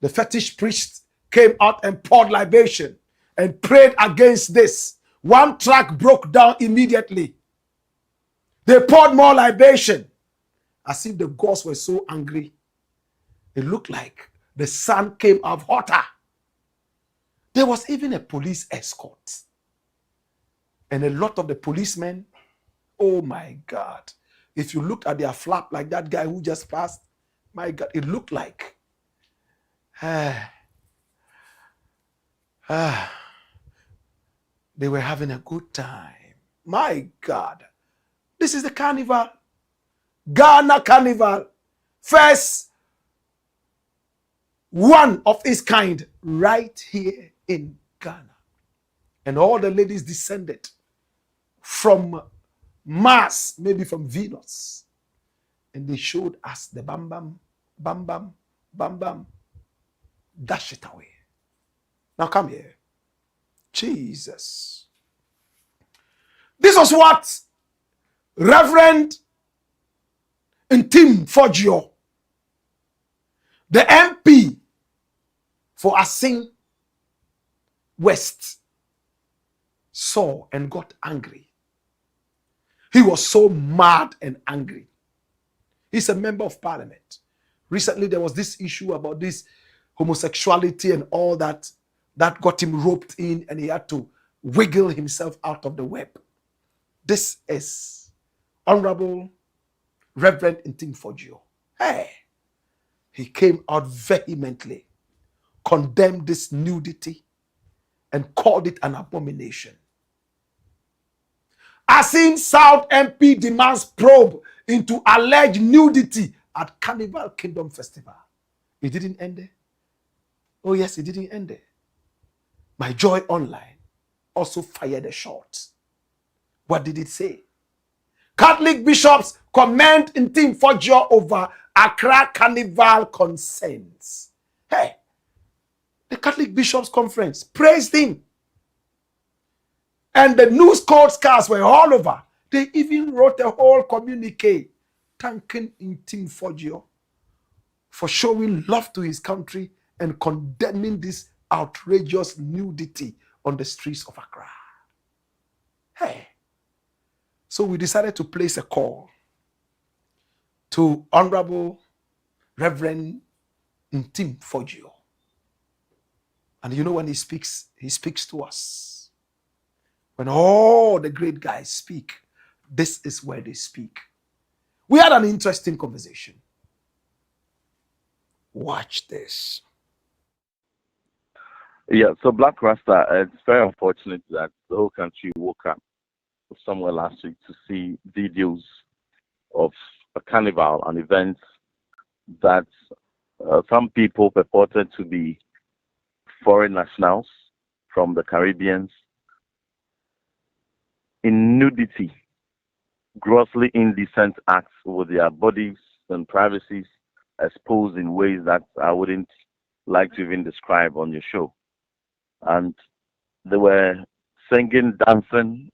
The fetish priest came out and poured libation and prayed against this. One track broke down immediately. They poured more libation, as if the gods were so angry. It looked like the sun came out hotter. There was even a police escort. And a lot of the policemen, oh my God. If you looked at their flap like that guy who just passed, my God, it looked like they were having a good time. My God. This is the carnival. Ghana Carnival. First one of its kind right here in Ghana. And all the ladies descended from Mars, maybe from Venus. And they showed us the bam bam, bam bam, bam bam. Dash it away. Now come here. Jesus. This was what Reverend Ntim the MP for Assin West, saw and got angry. He was so mad and angry. He's a member of parliament. Recently, there was this issue about this homosexuality and all that got him roped in, and he had to wiggle himself out of the web. This is Honorable Reverend Ntim. Hey, he came out vehemently, condemned this nudity, and called it an abomination. Assin South MP demands probe into alleged nudity at Carnival Kingdom Festival. It didn't end there. Oh yes, it didn't end there. My Joy Online also fired a shot. What did it say? Catholic bishops comment Ntim over Accra Carnival concerns. Hey, the Catholic Bishops Conference praised him. And the news cars were all over. They even wrote a whole communique thanking Ntim for showing love to his country and condemning this outrageous nudity on the streets of Accra. Hey. So we decided to place a call to Honorable Reverend Ntim. And you know, when he speaks to us. When all the great guys speak, this is where they speak. We had an interesting conversation. Watch this. Yeah, so Black Rasta, it's very unfortunate that the whole country woke up somewhere last week to see videos of a carnival, an event that some people purported to be foreign nationals from the Caribbean in nudity, grossly indecent acts with their bodies and privacies exposed in ways that I wouldn't like to even describe on your show. And they were singing, dancing,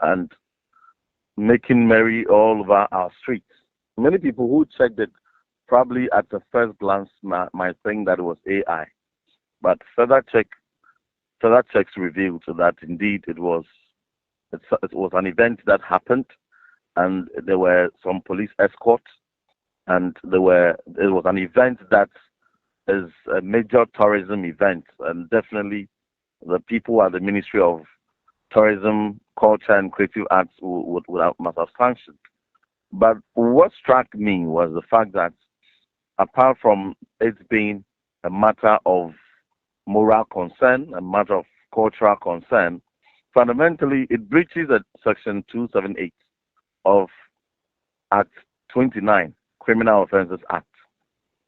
and making merry all over our streets. Many people who checked it probably at the first glance might think that it was AI. But further checks revealed that indeed it was an event that happened, and there were some police escorts, and it was an event that is a major tourism event, and definitely the people at the Ministry of Tourism, Culture and Creative Arts must have sanctioned. But what struck me was the fact that apart from it being a matter of moral concern, a matter of cultural concern, fundamentally it breaches at Section 278 of Act 29, Criminal Offences Act,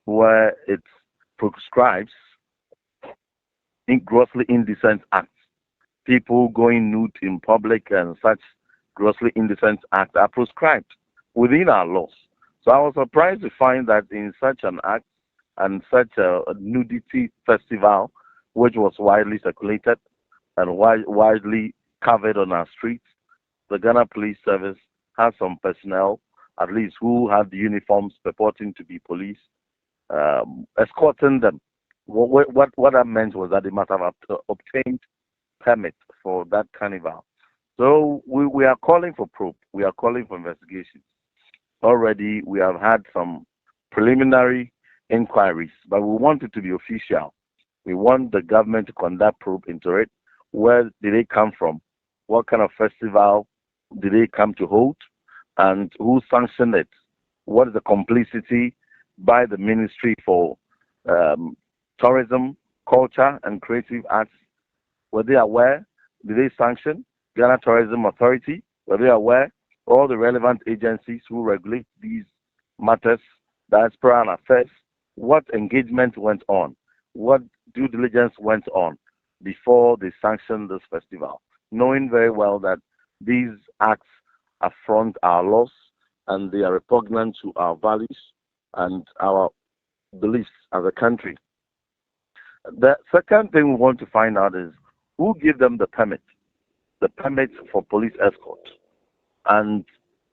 where it prescribes grossly indecent acts. People going nude in public and such grossly indecent acts are prescribed within our laws. So I was surprised to find that in such an act and such a nudity festival, which was widely circulated and widely covered on our streets, the Ghana Police Service has some personnel, at least who had the uniforms purporting to be police, escorting them. What that meant was that they must have obtained permit for that carnival. So we are calling for probe. We are calling for investigations. Already we have had some preliminary inquiries, but we want it to be official. We want the government to conduct probe into it. Where did they come from? What kind of festival did they come to hold? And who sanctioned it? What is the complicity by the Ministry for Tourism, Culture and Creative Arts? Were they aware? Did they sanction? Ghana Tourism Authority, were they aware? All the relevant agencies who regulate these matters, diaspora and affairs, what engagement went on? What due diligence went on before they sanctioned this festival? Knowing very well that these acts affront our laws and they are repugnant to our values and our beliefs as a country. The second thing we want to find out is who gave them the permit for police escort, and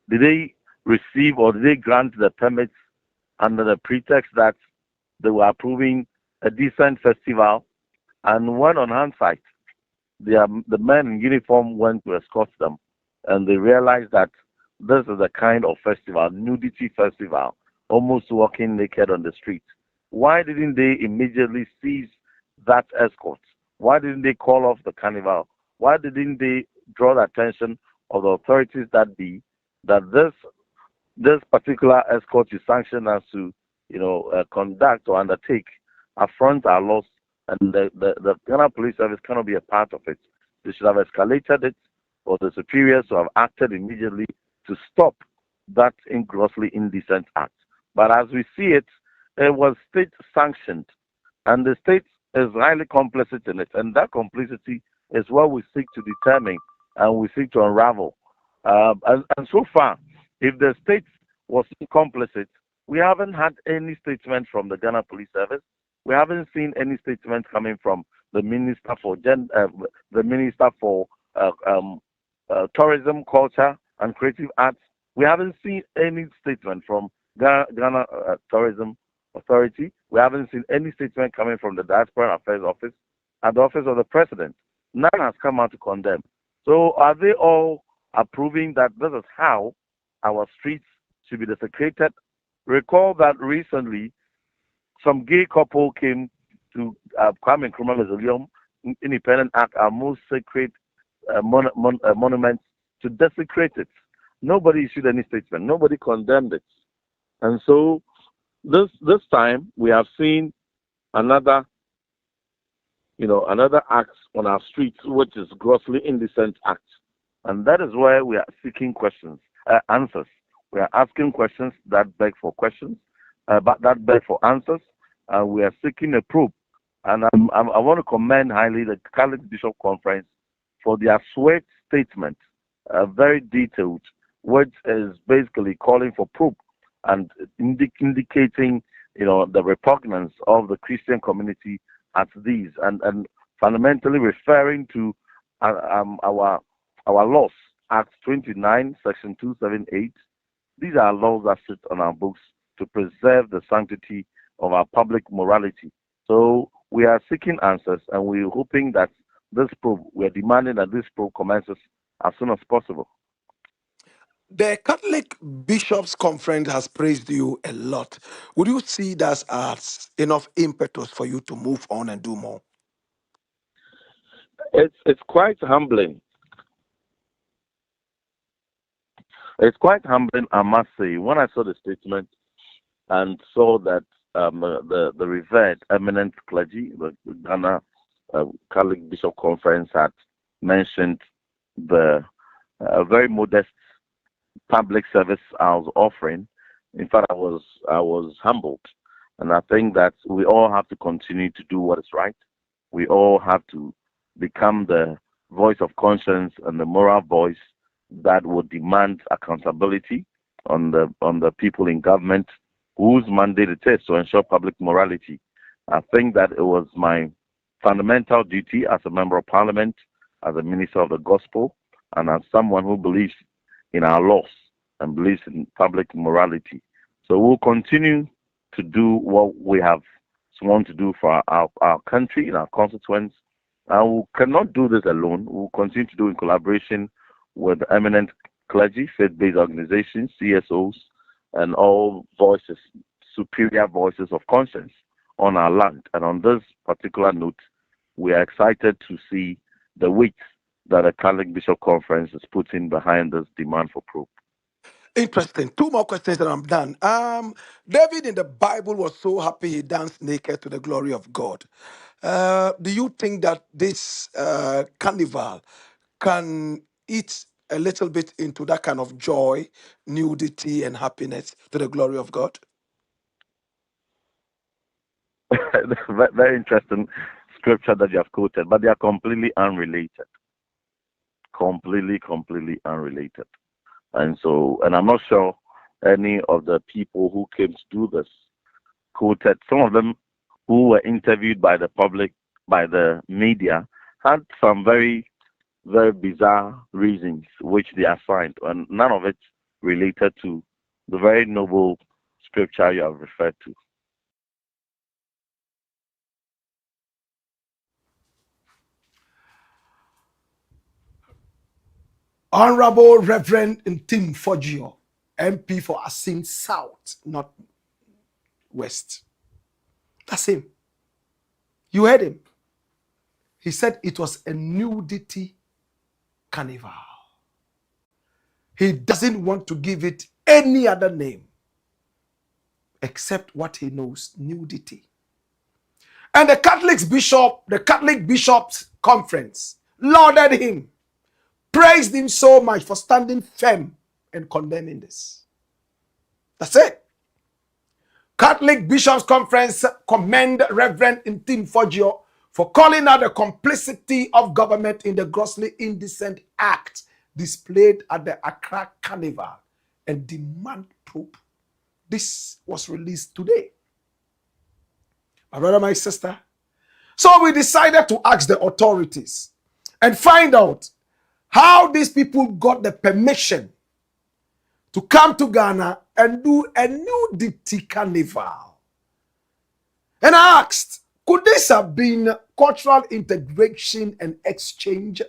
did they receive or did they grant the permits under the pretext that they were approving a decent festival, and when on hindsight the men in uniform went to escort them and they realized that this is a kind of festival, nudity festival, almost walking naked on the streets. Why didn't they immediately seize that escort? Why didn't they call off the carnival? Why didn't they draw the attention of the authorities that this particular escort you sanction us to, conduct or undertake affront our laws, and the Ghana Police Service cannot be a part of it. They should have escalated it, or the superiors to have acted immediately to stop that grossly indecent act. But as we see it, it was state sanctioned, and the state is highly complicit in it, and that complicity is what we seek to determine and we seek to unravel. And so far, if the state was complicit, we haven't had any statement from the Ghana Police Service. We haven't seen any statement coming from the Minister for Tourism, Culture and Creative Arts. We haven't seen any statement from Ghana Tourism Authority. We haven't seen any statement coming from the Diaspora Affairs Office and the Office of the President. None has come out to condemn. So are they all approving that this is how our streets should be desecrated? Recall that recently some gay couple came to Kwame Nkrumah Mausoleum, Independent Act, our most sacred monument, to desecrate it. Nobody issued any statement. Nobody condemned it. And so this time we have seen another act on our streets, which is grossly indecent act. And that is where we are seeking answers. We are asking questions that beg for questions, but that beg for answers. We are seeking a probe. And I want to commend highly the Catholic Bishop Conference for their swift statement, very detailed, which is basically calling for probe and indicating, the repugnance of the Christian community at these, and fundamentally referring to our laws, Act 29, Section 278. These are laws that sit on our books to preserve the sanctity of our public morality. So we are seeking answers, and we're hoping that we're demanding that this probe commences as soon as possible. The Catholic Bishops' Conference has praised you a lot. Would you see that as enough impetus for you to move on and do more? It's quite humbling. It's quite humbling, I must say. When I saw the statement and saw that the revered eminent clergy, the Ghana Catholic Bishop Conference had mentioned the very modest public service I was offering. In fact, I was humbled, and I think that we all have to continue to do what is right. We all have to become the voice of conscience and the moral voice that will demand accountability on the people in government whose mandate it is to ensure public morality. I think that it was my fundamental duty as a member of parliament, as a minister of the gospel, and as someone who believes in our laws and believes in public morality. So we'll continue to do what we have sworn to do for our country and our constituents. And we cannot do this alone. We'll continue to do in collaboration with eminent clergy, faith-based organizations, CSOs, and all voices, superior voices of conscience on our land. And on this particular note, we are excited to see the weight that the Catholic Bishop Conference is putting behind this demand for probe. Interesting. Two more questions and I'm done. David in the Bible was so happy he danced naked to the glory of God. Do you think that this carnival can eat a little bit into that kind of joy, nudity, and happiness to the glory of God? Very interesting scripture that you have quoted, but they are completely unrelated. Completely unrelated. And I'm not sure any of the people who came to do this quoted. Some of them who were interviewed by the public, by the media, had some very, very bizarre reasons which they assigned, and none of it related to the very noble scripture you have referred to. Honorable Reverend Tim Foggio, MP for Asim South, not West. That's him. You heard him. He said it was a nudity carnival. He doesn't want to give it any other name except what he knows, nudity. And the Catholic Bishops Conference lauded him, praised him so much for standing firm and condemning this. That's it. Catholic Bishops Conference commend Reverend Tim Foggio for calling out the complicity of government in the grossly indecent act displayed at the Accra Carnival and demand probe. This was released today. My brother, my sister. So we decided to ask the authorities and find out how these people got the permission to come to Ghana and do a nudity carnival. And I asked, could this have been cultural integration and exchange?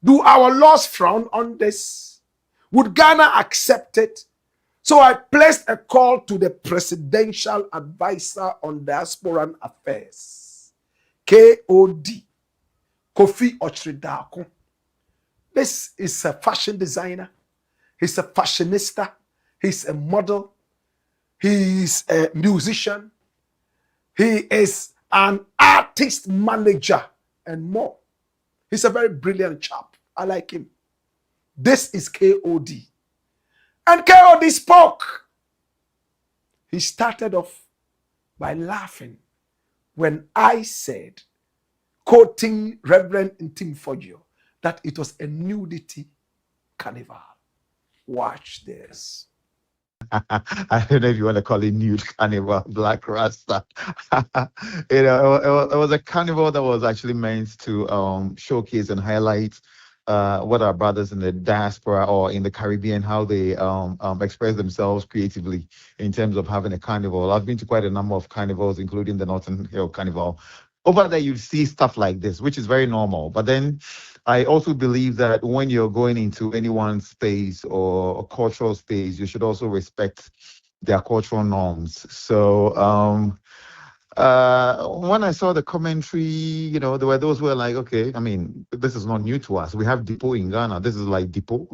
Do our laws frown on this? Would Ghana accept it? So I placed a call to the Presidential Advisor on Diasporan Affairs, KOD, Kofi Ochridako. This is a fashion designer. He's a fashionista. He's a model. He's a musician. He is an artist manager and more. He's a very brilliant chap. I like him. This is KOD. And KOD spoke. He started off by laughing when I said, quoting Reverend Tim Foggio, that it was a nudity carnival. Watch this. I don't know if you want to call it nude carnival, Black Rasta. It was a carnival that was actually meant to showcase and highlight what our brothers in the diaspora or in the Caribbean, how they express themselves creatively in terms of having a carnival. I've been to quite a number of carnivals, including the Northern Hill Carnival. Over there, you see stuff like this, which is very normal. But then I also believe that when you're going into anyone's space or a cultural space, you should also respect their cultural norms. So when I saw the commentary, there were those who were like, okay, I mean, this is not new to us. We have depot in Ghana. This is like depot,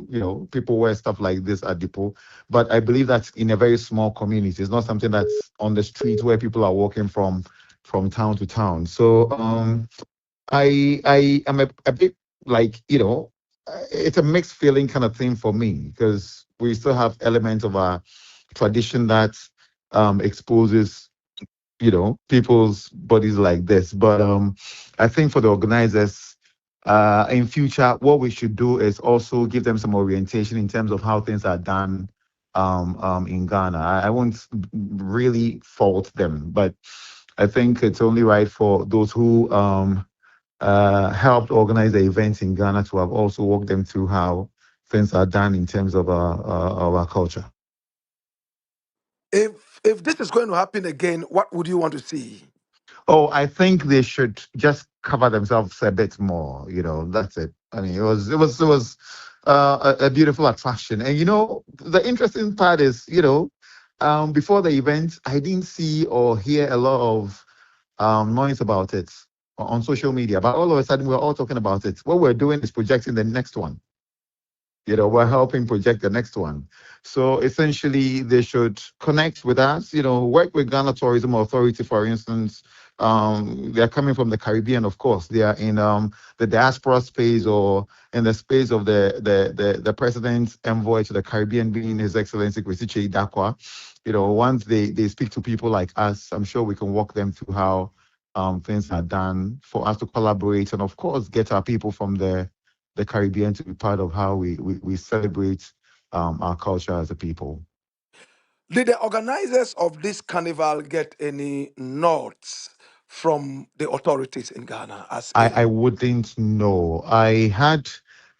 people wear stuff like this at depot. But I believe that's in a very small community. It's not something that's on the street where people are walking from from town to town. So I am a bit like, it's a mixed feeling kind of thing for me, because we still have elements of our tradition that exposes people's bodies like this. But I think for the organizers, in future, what we should do is also give them some orientation in terms of how things are done in Ghana. I won't really fault them, but I think it's only right for those who helped organize the events in Ghana to have also walked them through how things are done in terms of our culture. If this is going to happen again, what would you want to see? Oh, I think they should just cover themselves a bit more. That's it. I mean, it was a beautiful attraction, and the interesting part is, before the event, I didn't see or hear a lot of noise about it on social media, but all of a sudden we're all talking about it. What we're doing is projecting the next one. We're helping project the next one. So essentially, they should connect with us, work with Ghana Tourism Authority, for instance. They're coming from the Caribbean, of course. They are in the diaspora space, or in the space of the president's envoy to the Caribbean, being His Excellency Ghc88Million. Once they speak to people like us, I'm sure we can walk them through how things are done for us to collaborate, and of course get our people from the Caribbean to be part of how we celebrate our culture as a people. Did the organizers of this carnival get any nods from the authorities in Ghana? I wouldn't know. I had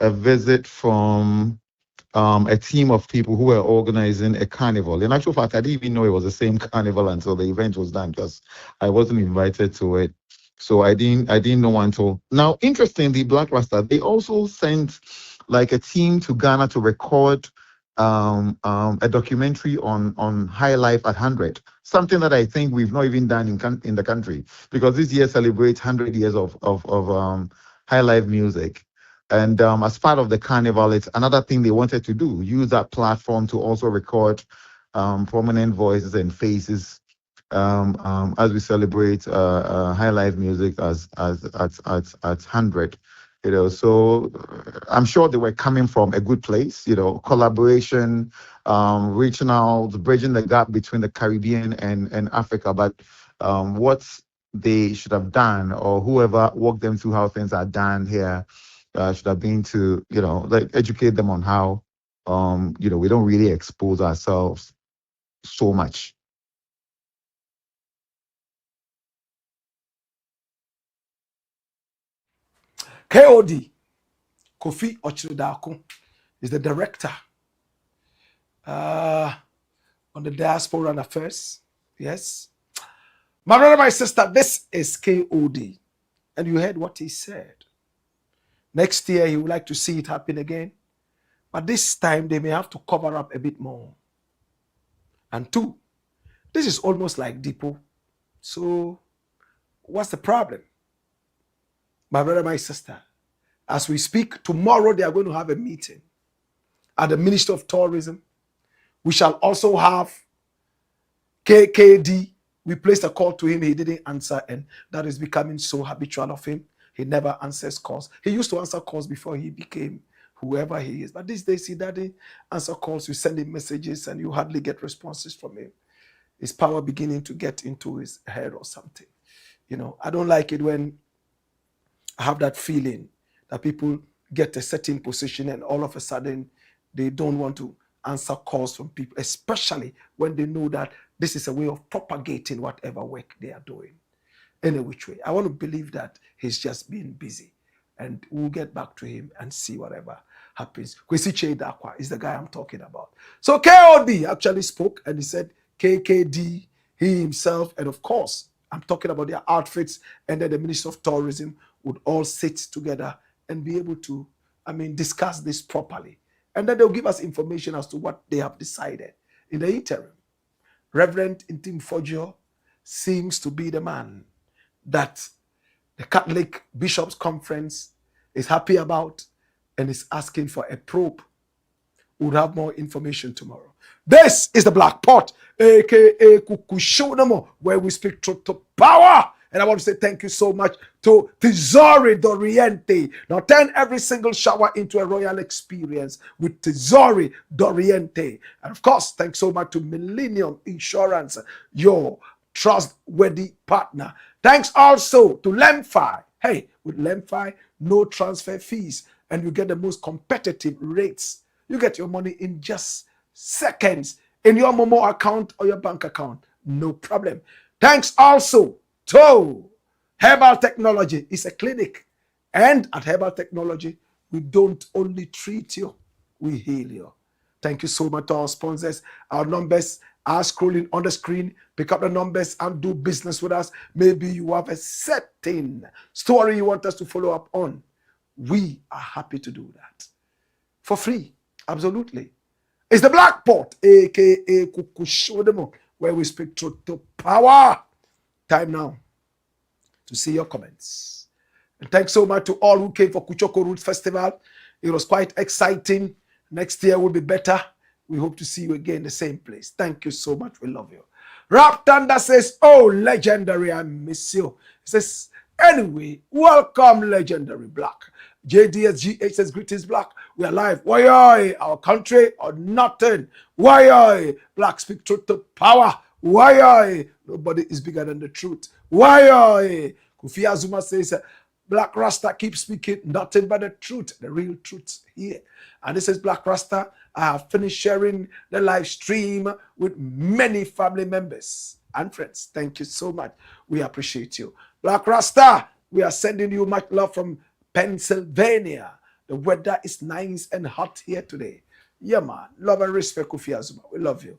a visit from a team of people who were organizing a carnival. In actual fact, I didn't even know it was the same carnival until the event was done, because I wasn't invited to it. So I didn't know until now. Interestingly, Blakk RASTA, they also sent like a team to Ghana to record a documentary on High Life at 100, something that I think we've not even done in the country, because this year celebrates 100 years of High Life music. And as part of the carnival, it's another thing they wanted to do, use that platform to also record prominent voices and faces as we celebrate High Life music at 100. So I'm sure they were coming from a good place, collaboration, reaching out, bridging the gap between the Caribbean and Africa. But what they should have done, or whoever walked them through how things are done here, should have been to, educate them on how, we don't really expose ourselves so much. KOD, Kofi Ochridako, is the director on the diaspora and affairs. Yes. My brother, my sister, this is KOD. And you heard what he said. Next year, he would like to see it happen again. But this time, they may have to cover up a bit more. And two, this is almost like Depot. So what's the problem? My brother, my sister, as we speak, tomorrow they are going to have a meeting at the Ministry of Tourism. We shall also have KKD. We placed a call to him. He didn't answer, and that is becoming so habitual of him. He never answers calls. He used to answer calls before he became whoever he is. But these days, he doesn't answer calls. You send him messages, and you hardly get responses from him. His power beginning to get into his head or something. I don't like it when I have that feeling that people get a certain position and all of a sudden they don't want to answer calls from people, especially when they know that this is a way of propagating whatever work they are doing. Any which way. I want to believe that he's just being busy, and we'll get back to him and see whatever happens. Ghc88Million is the guy I'm talking about. So KOD actually spoke, and he said KKD, he himself, and of course, I'm talking about their outfits, and then the Minister of Tourism would all sit together and be able to, discuss this properly. And then they'll give us information as to what they have decided. In the interim, Reverend Intim Fojo seems to be the man that the Catholic Bishops' Conference is happy about and is asking for a probe We'll have more information tomorrow. This is the Black Pot, aka Kukushodomo, where we speak truth to power. And I want to say thank you so much to Tesori Doriente. Now turn every single shower into a royal experience with Tesori Doriente. And of course, thanks so much to Millennium Insurance, your trustworthy partner. Thanks also to Lemfi. Hey, with Lemfi, no transfer fees, and you get the most competitive rates. You get your money in just seconds in your Momo account or your bank account. No problem. Thanks also to Herbal Technology. It's a clinic. And at Herbal Technology, we don't only treat you, we heal you. Thank you so much to our sponsors. Our numbers are scrolling on the screen. Pick up the numbers and do business with us. Maybe you have a certain story you want us to follow up on. We are happy to do that. For free. Absolutely. It's the Black Pot, aka Kukushodemo, where we speak truth to power. Time now to see your comments. And thanks so much to all who came for Kuchoko Roots Festival. It was quite exciting. Next year will be better. We hope to see you again in the same place. Thank you so much. We love you. Rap Thunder says, oh, legendary, I miss you. He says, anyway, welcome, legendary Blakk. JDSGH says, greetings, Blakk. We are live. Why, our country or nothing? Why, Blakk speak truth to power. Why, nobody is bigger than the truth. Why, Kofi Azuma says, Black Rasta keep speaking nothing but the truth, the real truth here. And this is Black Rasta. I have finished sharing the live stream with many family members and friends. Thank you so much. We appreciate you. Black Rasta, we are sending you much love from Pennsylvania. The weather is nice and hot here today. Yeah, man. Love and respect, Kofi Azuma. We love you.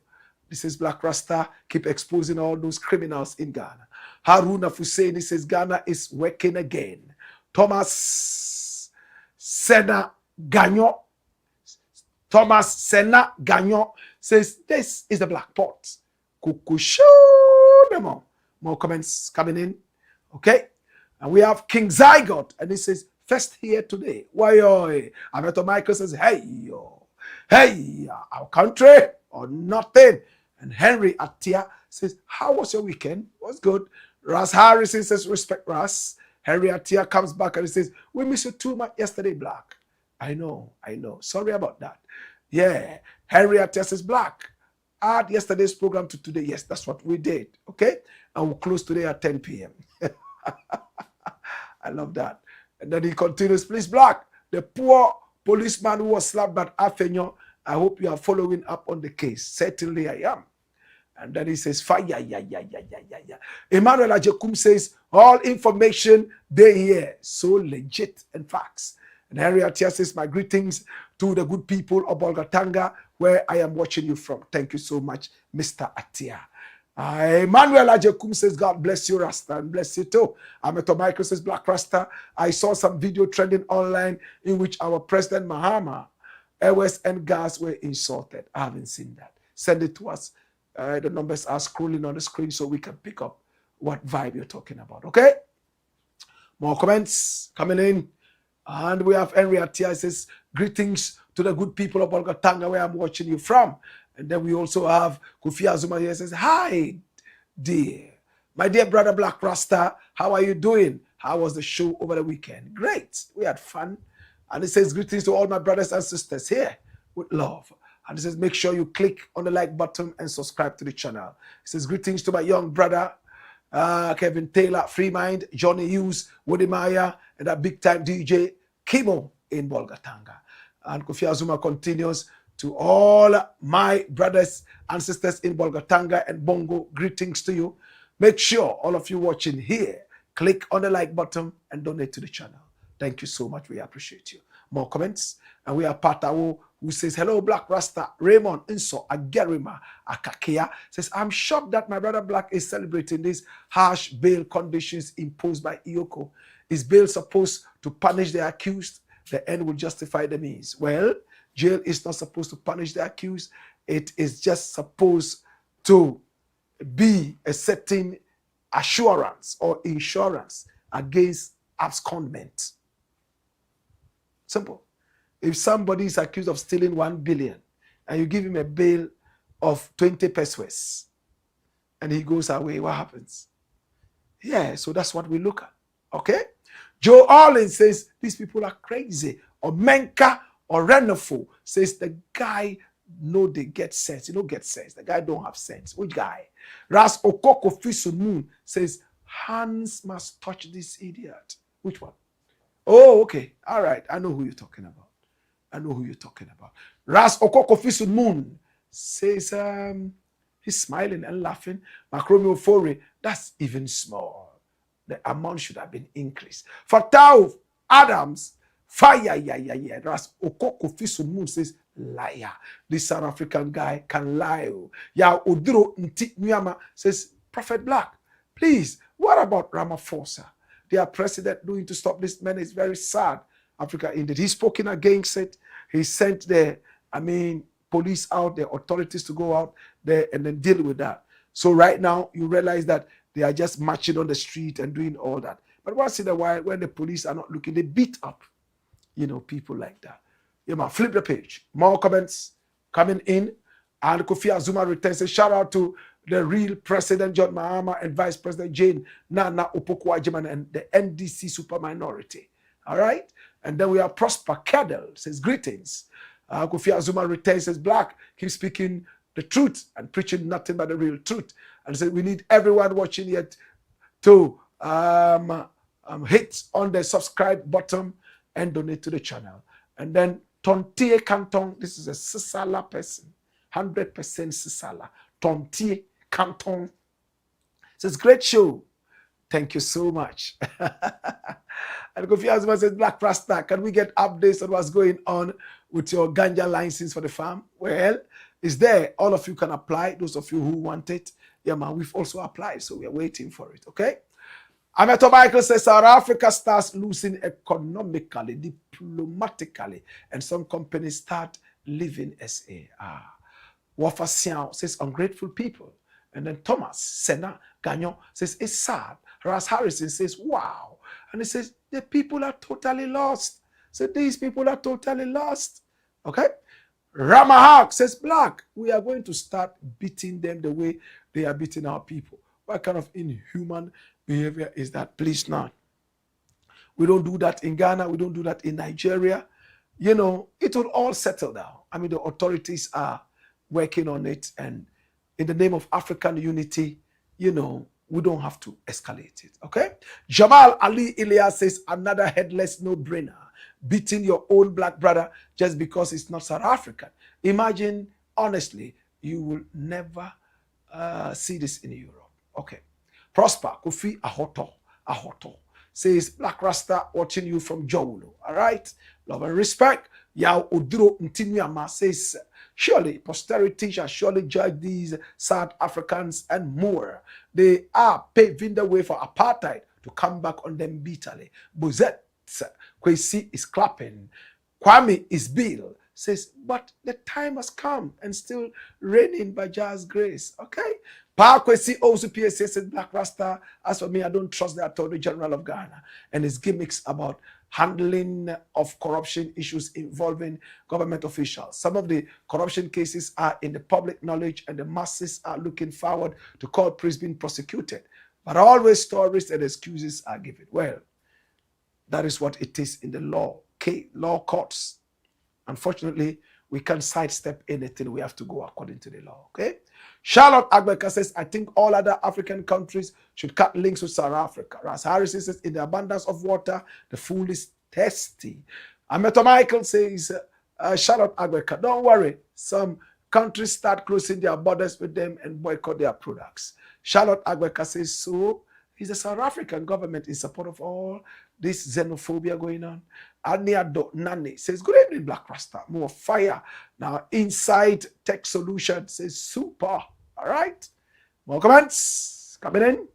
This is Black Rasta. Keep exposing all those criminals in Ghana. Haruna Fuseni says Ghana is working again. Thomas Sena Gagnon says this is the Black Pot. More comments coming in. Okay. And we have King Zygot, and he says, first here today. Why, Ameto Michael says, hey, our country or nothing. And Henry Atia says, how was your weekend? Was good. Ras Harrison says, respect Ras. Henry Atia comes back and he says, we miss you too much yesterday, Blakk. I know. Sorry about that. Yeah. Henry Atia says, Blakk, add yesterday's program to today. Yes, that's what we did. Okay. And we'll close today at 10 p.m. I love that. And then he continues, please, Blakk, the poor policeman who was slapped by Afenyo, I hope you are following up on the case. Certainly I am. And then he says, fire, yeah. Emmanuel Ajekum says, all information they hear, so legit and facts. And Henry Atia says, my greetings to the good people of Bolgatanga, where I am watching you from. Thank you so much, Mr. Atia. Emmanuel Ajekum says, God bless you, Rasta, and bless you too. Ameto Michael says, Black Rasta, I saw some video trending online in which our President Mahama, Airways and gas were insulted. I haven't seen that. Send it to us. The numbers are scrolling on the screen so we can pick up what vibe you're talking about. Okay? More comments coming in. And we have Henry Atia says, greetings to the good people of Bolgatanga, where I'm watching you from. And then we also have Kofi Azuma here says, hi, dear. My dear brother Black Rasta, how are you doing? How was the show over the weekend? Great. We had fun. And it says, greetings to all my brothers and sisters here with love. And it says, make sure you click on the like button and subscribe to the channel. It says, greetings to my young brother, Kevin Taylor, Free Mind, Johnny Hughes, Woody Maya, and that big time DJ, Kimo in Bolgatanga. And Kofi Azuma continues, to all my brothers and sisters in Bolgatanga and Bongo, greetings to you. Make sure all of you watching here, click on the like button and donate to the channel. Thank you so much. We appreciate you. More comments. And we have Patawo who says, hello, Black Rasta. Raymond Inso Agerima Akakea says, I'm shocked that my brother Blakk is celebrating these harsh bail conditions imposed by EOCO. Is bail supposed to punish the accused? The end will justify the means. Well, jail is not supposed to punish the accused. It is just supposed to be a certain assurance or insurance against abscondment. Simple. If somebody is accused of stealing 1 billion and you give him a bail of 20 pesos and he goes away, what happens? Yeah, so that's what we look at. Okay? Joe Orlin says these people are crazy. Or Menka or Renofo says the guy know they get sense. You don't get sense. The guy don't have sense. Which guy? Ras Okoko Fisumun says hands must touch this idiot. Which one? Oh, okay. All right. I know who you're talking about. I know who you're talking about. Ras Okoko Fisumun says he's smiling and laughing. Macromio Fore, that's even small. The amount should have been increased. For Tau Adams, fire, yeah. Ras Okoko Fisumun says, liar. This South African guy can lie. Ya Oduro Nti Nyama says, Prophet Blakk, please, what about Ramaphosa? Their president doing to stop this man is very sad. Africa indeed. He's spoken against it. He sent the, police out, the authorities to go out there and then deal with that. So right now, you realize that they are just marching on the street and doing all that. But once in a while, when the police are not looking, they beat up, people like that. Flip the page. More comments coming in. And Kofi Azuma returns a shout out to the real President John Mahama and Vice President Jane Nana Opoku-Agyeman and the NDC super minority. All right? And then we have Prosper Kedel says greetings. Kofi Azuma returns says Blakk, keep speaking the truth and preaching nothing but the real truth. And says we need everyone watching yet to hit on the subscribe button and donate to the channel. And then Tontie Canton, this is a Sisala person, 100% Sisala. Tontie Canton says, great show. Thank you so much. And Kofi Azuma says, Blakk Rasta, can we get updates on what's going on with your ganja license for the farm? Well, it's there. All of you can apply. Those of you who want it. Yeah, man, we've also applied, so we're waiting for it, okay? Ameto Michael says, South Africa starts losing economically, diplomatically, and some companies start leaving SA. Wafa Siao says, ungrateful people. And then Thomas Sena Gagnon says, it's sad. Ras Harrison says, wow. And he says, the people are totally lost. So these people are totally lost. Okay? Ramahak says, Blakk, we are going to start beating them the way they are beating our people. What kind of inhuman behavior is that? Please not. We don't do that in Ghana. We don't do that in Nigeria. It will all settle down. The authorities are working on it. And in the name of African unity, we don't have to escalate it. Okay? Jamal Ali Ilyas says, another headless no-brainer. Beating your own black brother just because it's not South African. Imagine, honestly, you will never see this in Europe. Okay. Prosper Kofi Ahoto says, Blakk Rasta watching you from Jowolo. All right. Love and respect. Yao Oduro Ntinyama says, surely posterity shall surely judge these South Africans and more. They are paving the way for apartheid to come back on them bitterly. Bozet Kwesi is clapping. Kwame is Bill says, but the time has come and still reigning by Jah's grace. Okay? Pa Kwesi also PSA says, Blakk Rasta, as for me, I don't trust the Attorney General of Ghana and his gimmicks about handling of corruption issues involving government officials. Some of the corruption cases are in the public knowledge and the masses are looking forward to culprits being prosecuted. But always stories and excuses are given. Well, that is what it is in the law courts. Unfortunately, we can't sidestep anything. We have to go according to the law, okay? Charlotte Agbeka says, I think all other African countries should cut links with South Africa. Ras Harris says, in the abundance of water, the fool is thirsty. Ameto Michael says, Charlotte Agbeka, don't worry. Some countries start closing their borders with them and boycott their products. Charlotte Agbeka says, so is the South African government in support of all this xenophobia going on? Aniado Nani says, good evening, Blakk Rasta. More fire. Now, Inside Tech Solution says, super. All right. More comments coming in.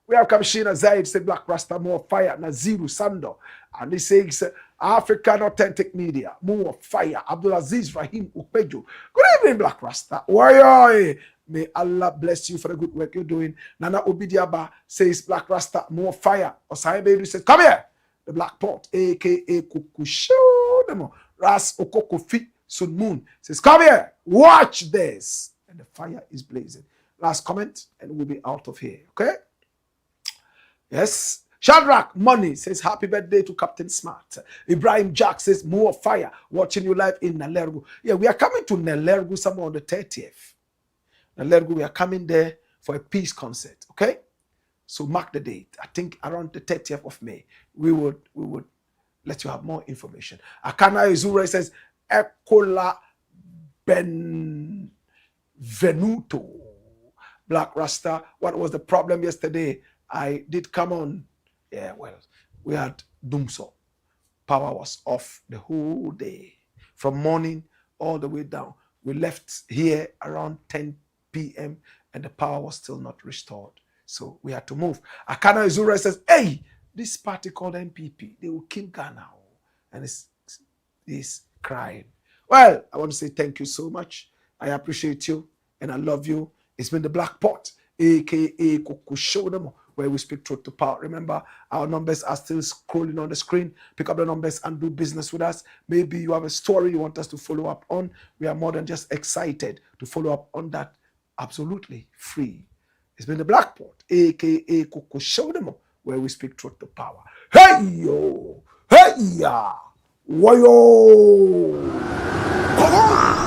We have Kamishina Zaid said, Blakk Rasta, more fire. Naziru Sando. And he says, African Authentic Media, more fire. Abdulaziz Rahim Ukpejo. Good evening, Blakk Rasta. Why? May Allah bless you for the good work you're doing. Nana Obidiaba says, Blakk Rasta, more fire. Osai Bedu says, come here. The Black Pot, a.k.a. Kukushodemo. Ras Okokofi Sun Moon says, come here, watch this. And the fire is blazing. Last comment, and we'll be out of here. Okay? Yes. Shadrach Money says, happy birthday to Captain Smart. Ibrahim Jack says, more fire. Watching you live in Nalergu. Yeah, we are coming to Nalergu somewhere on the 30th. Nalergu, we are coming there for a peace concert. Okay? So mark the date. I think around the 30th of May, we would let you have more information. Akana Izura says, Ekola Benvenuto. Black Rasta, what was the problem yesterday? I did come on. Yeah, well, we had Dumso. Power was off the whole day. From morning all the way down. We left here around 10 p.m. and the power was still not restored. So we had to move. Akana Izura says, hey, this party called NPP, they will kill Ghana. And it's crying. Well, I want to say thank you so much. I appreciate you and I love you. It's been the Black Pot, aka Kokushodemo, where we speak truth to power. Remember, our numbers are still scrolling on the screen. Pick up the numbers and do business with us. Maybe you have a story you want us to follow up on. We are more than just excited to follow up on that. Absolutely free. It's been the Black Pot, aka Kokushodemo, where we speak truth to power. Hey yo! Hey ya! Wayo! Come on!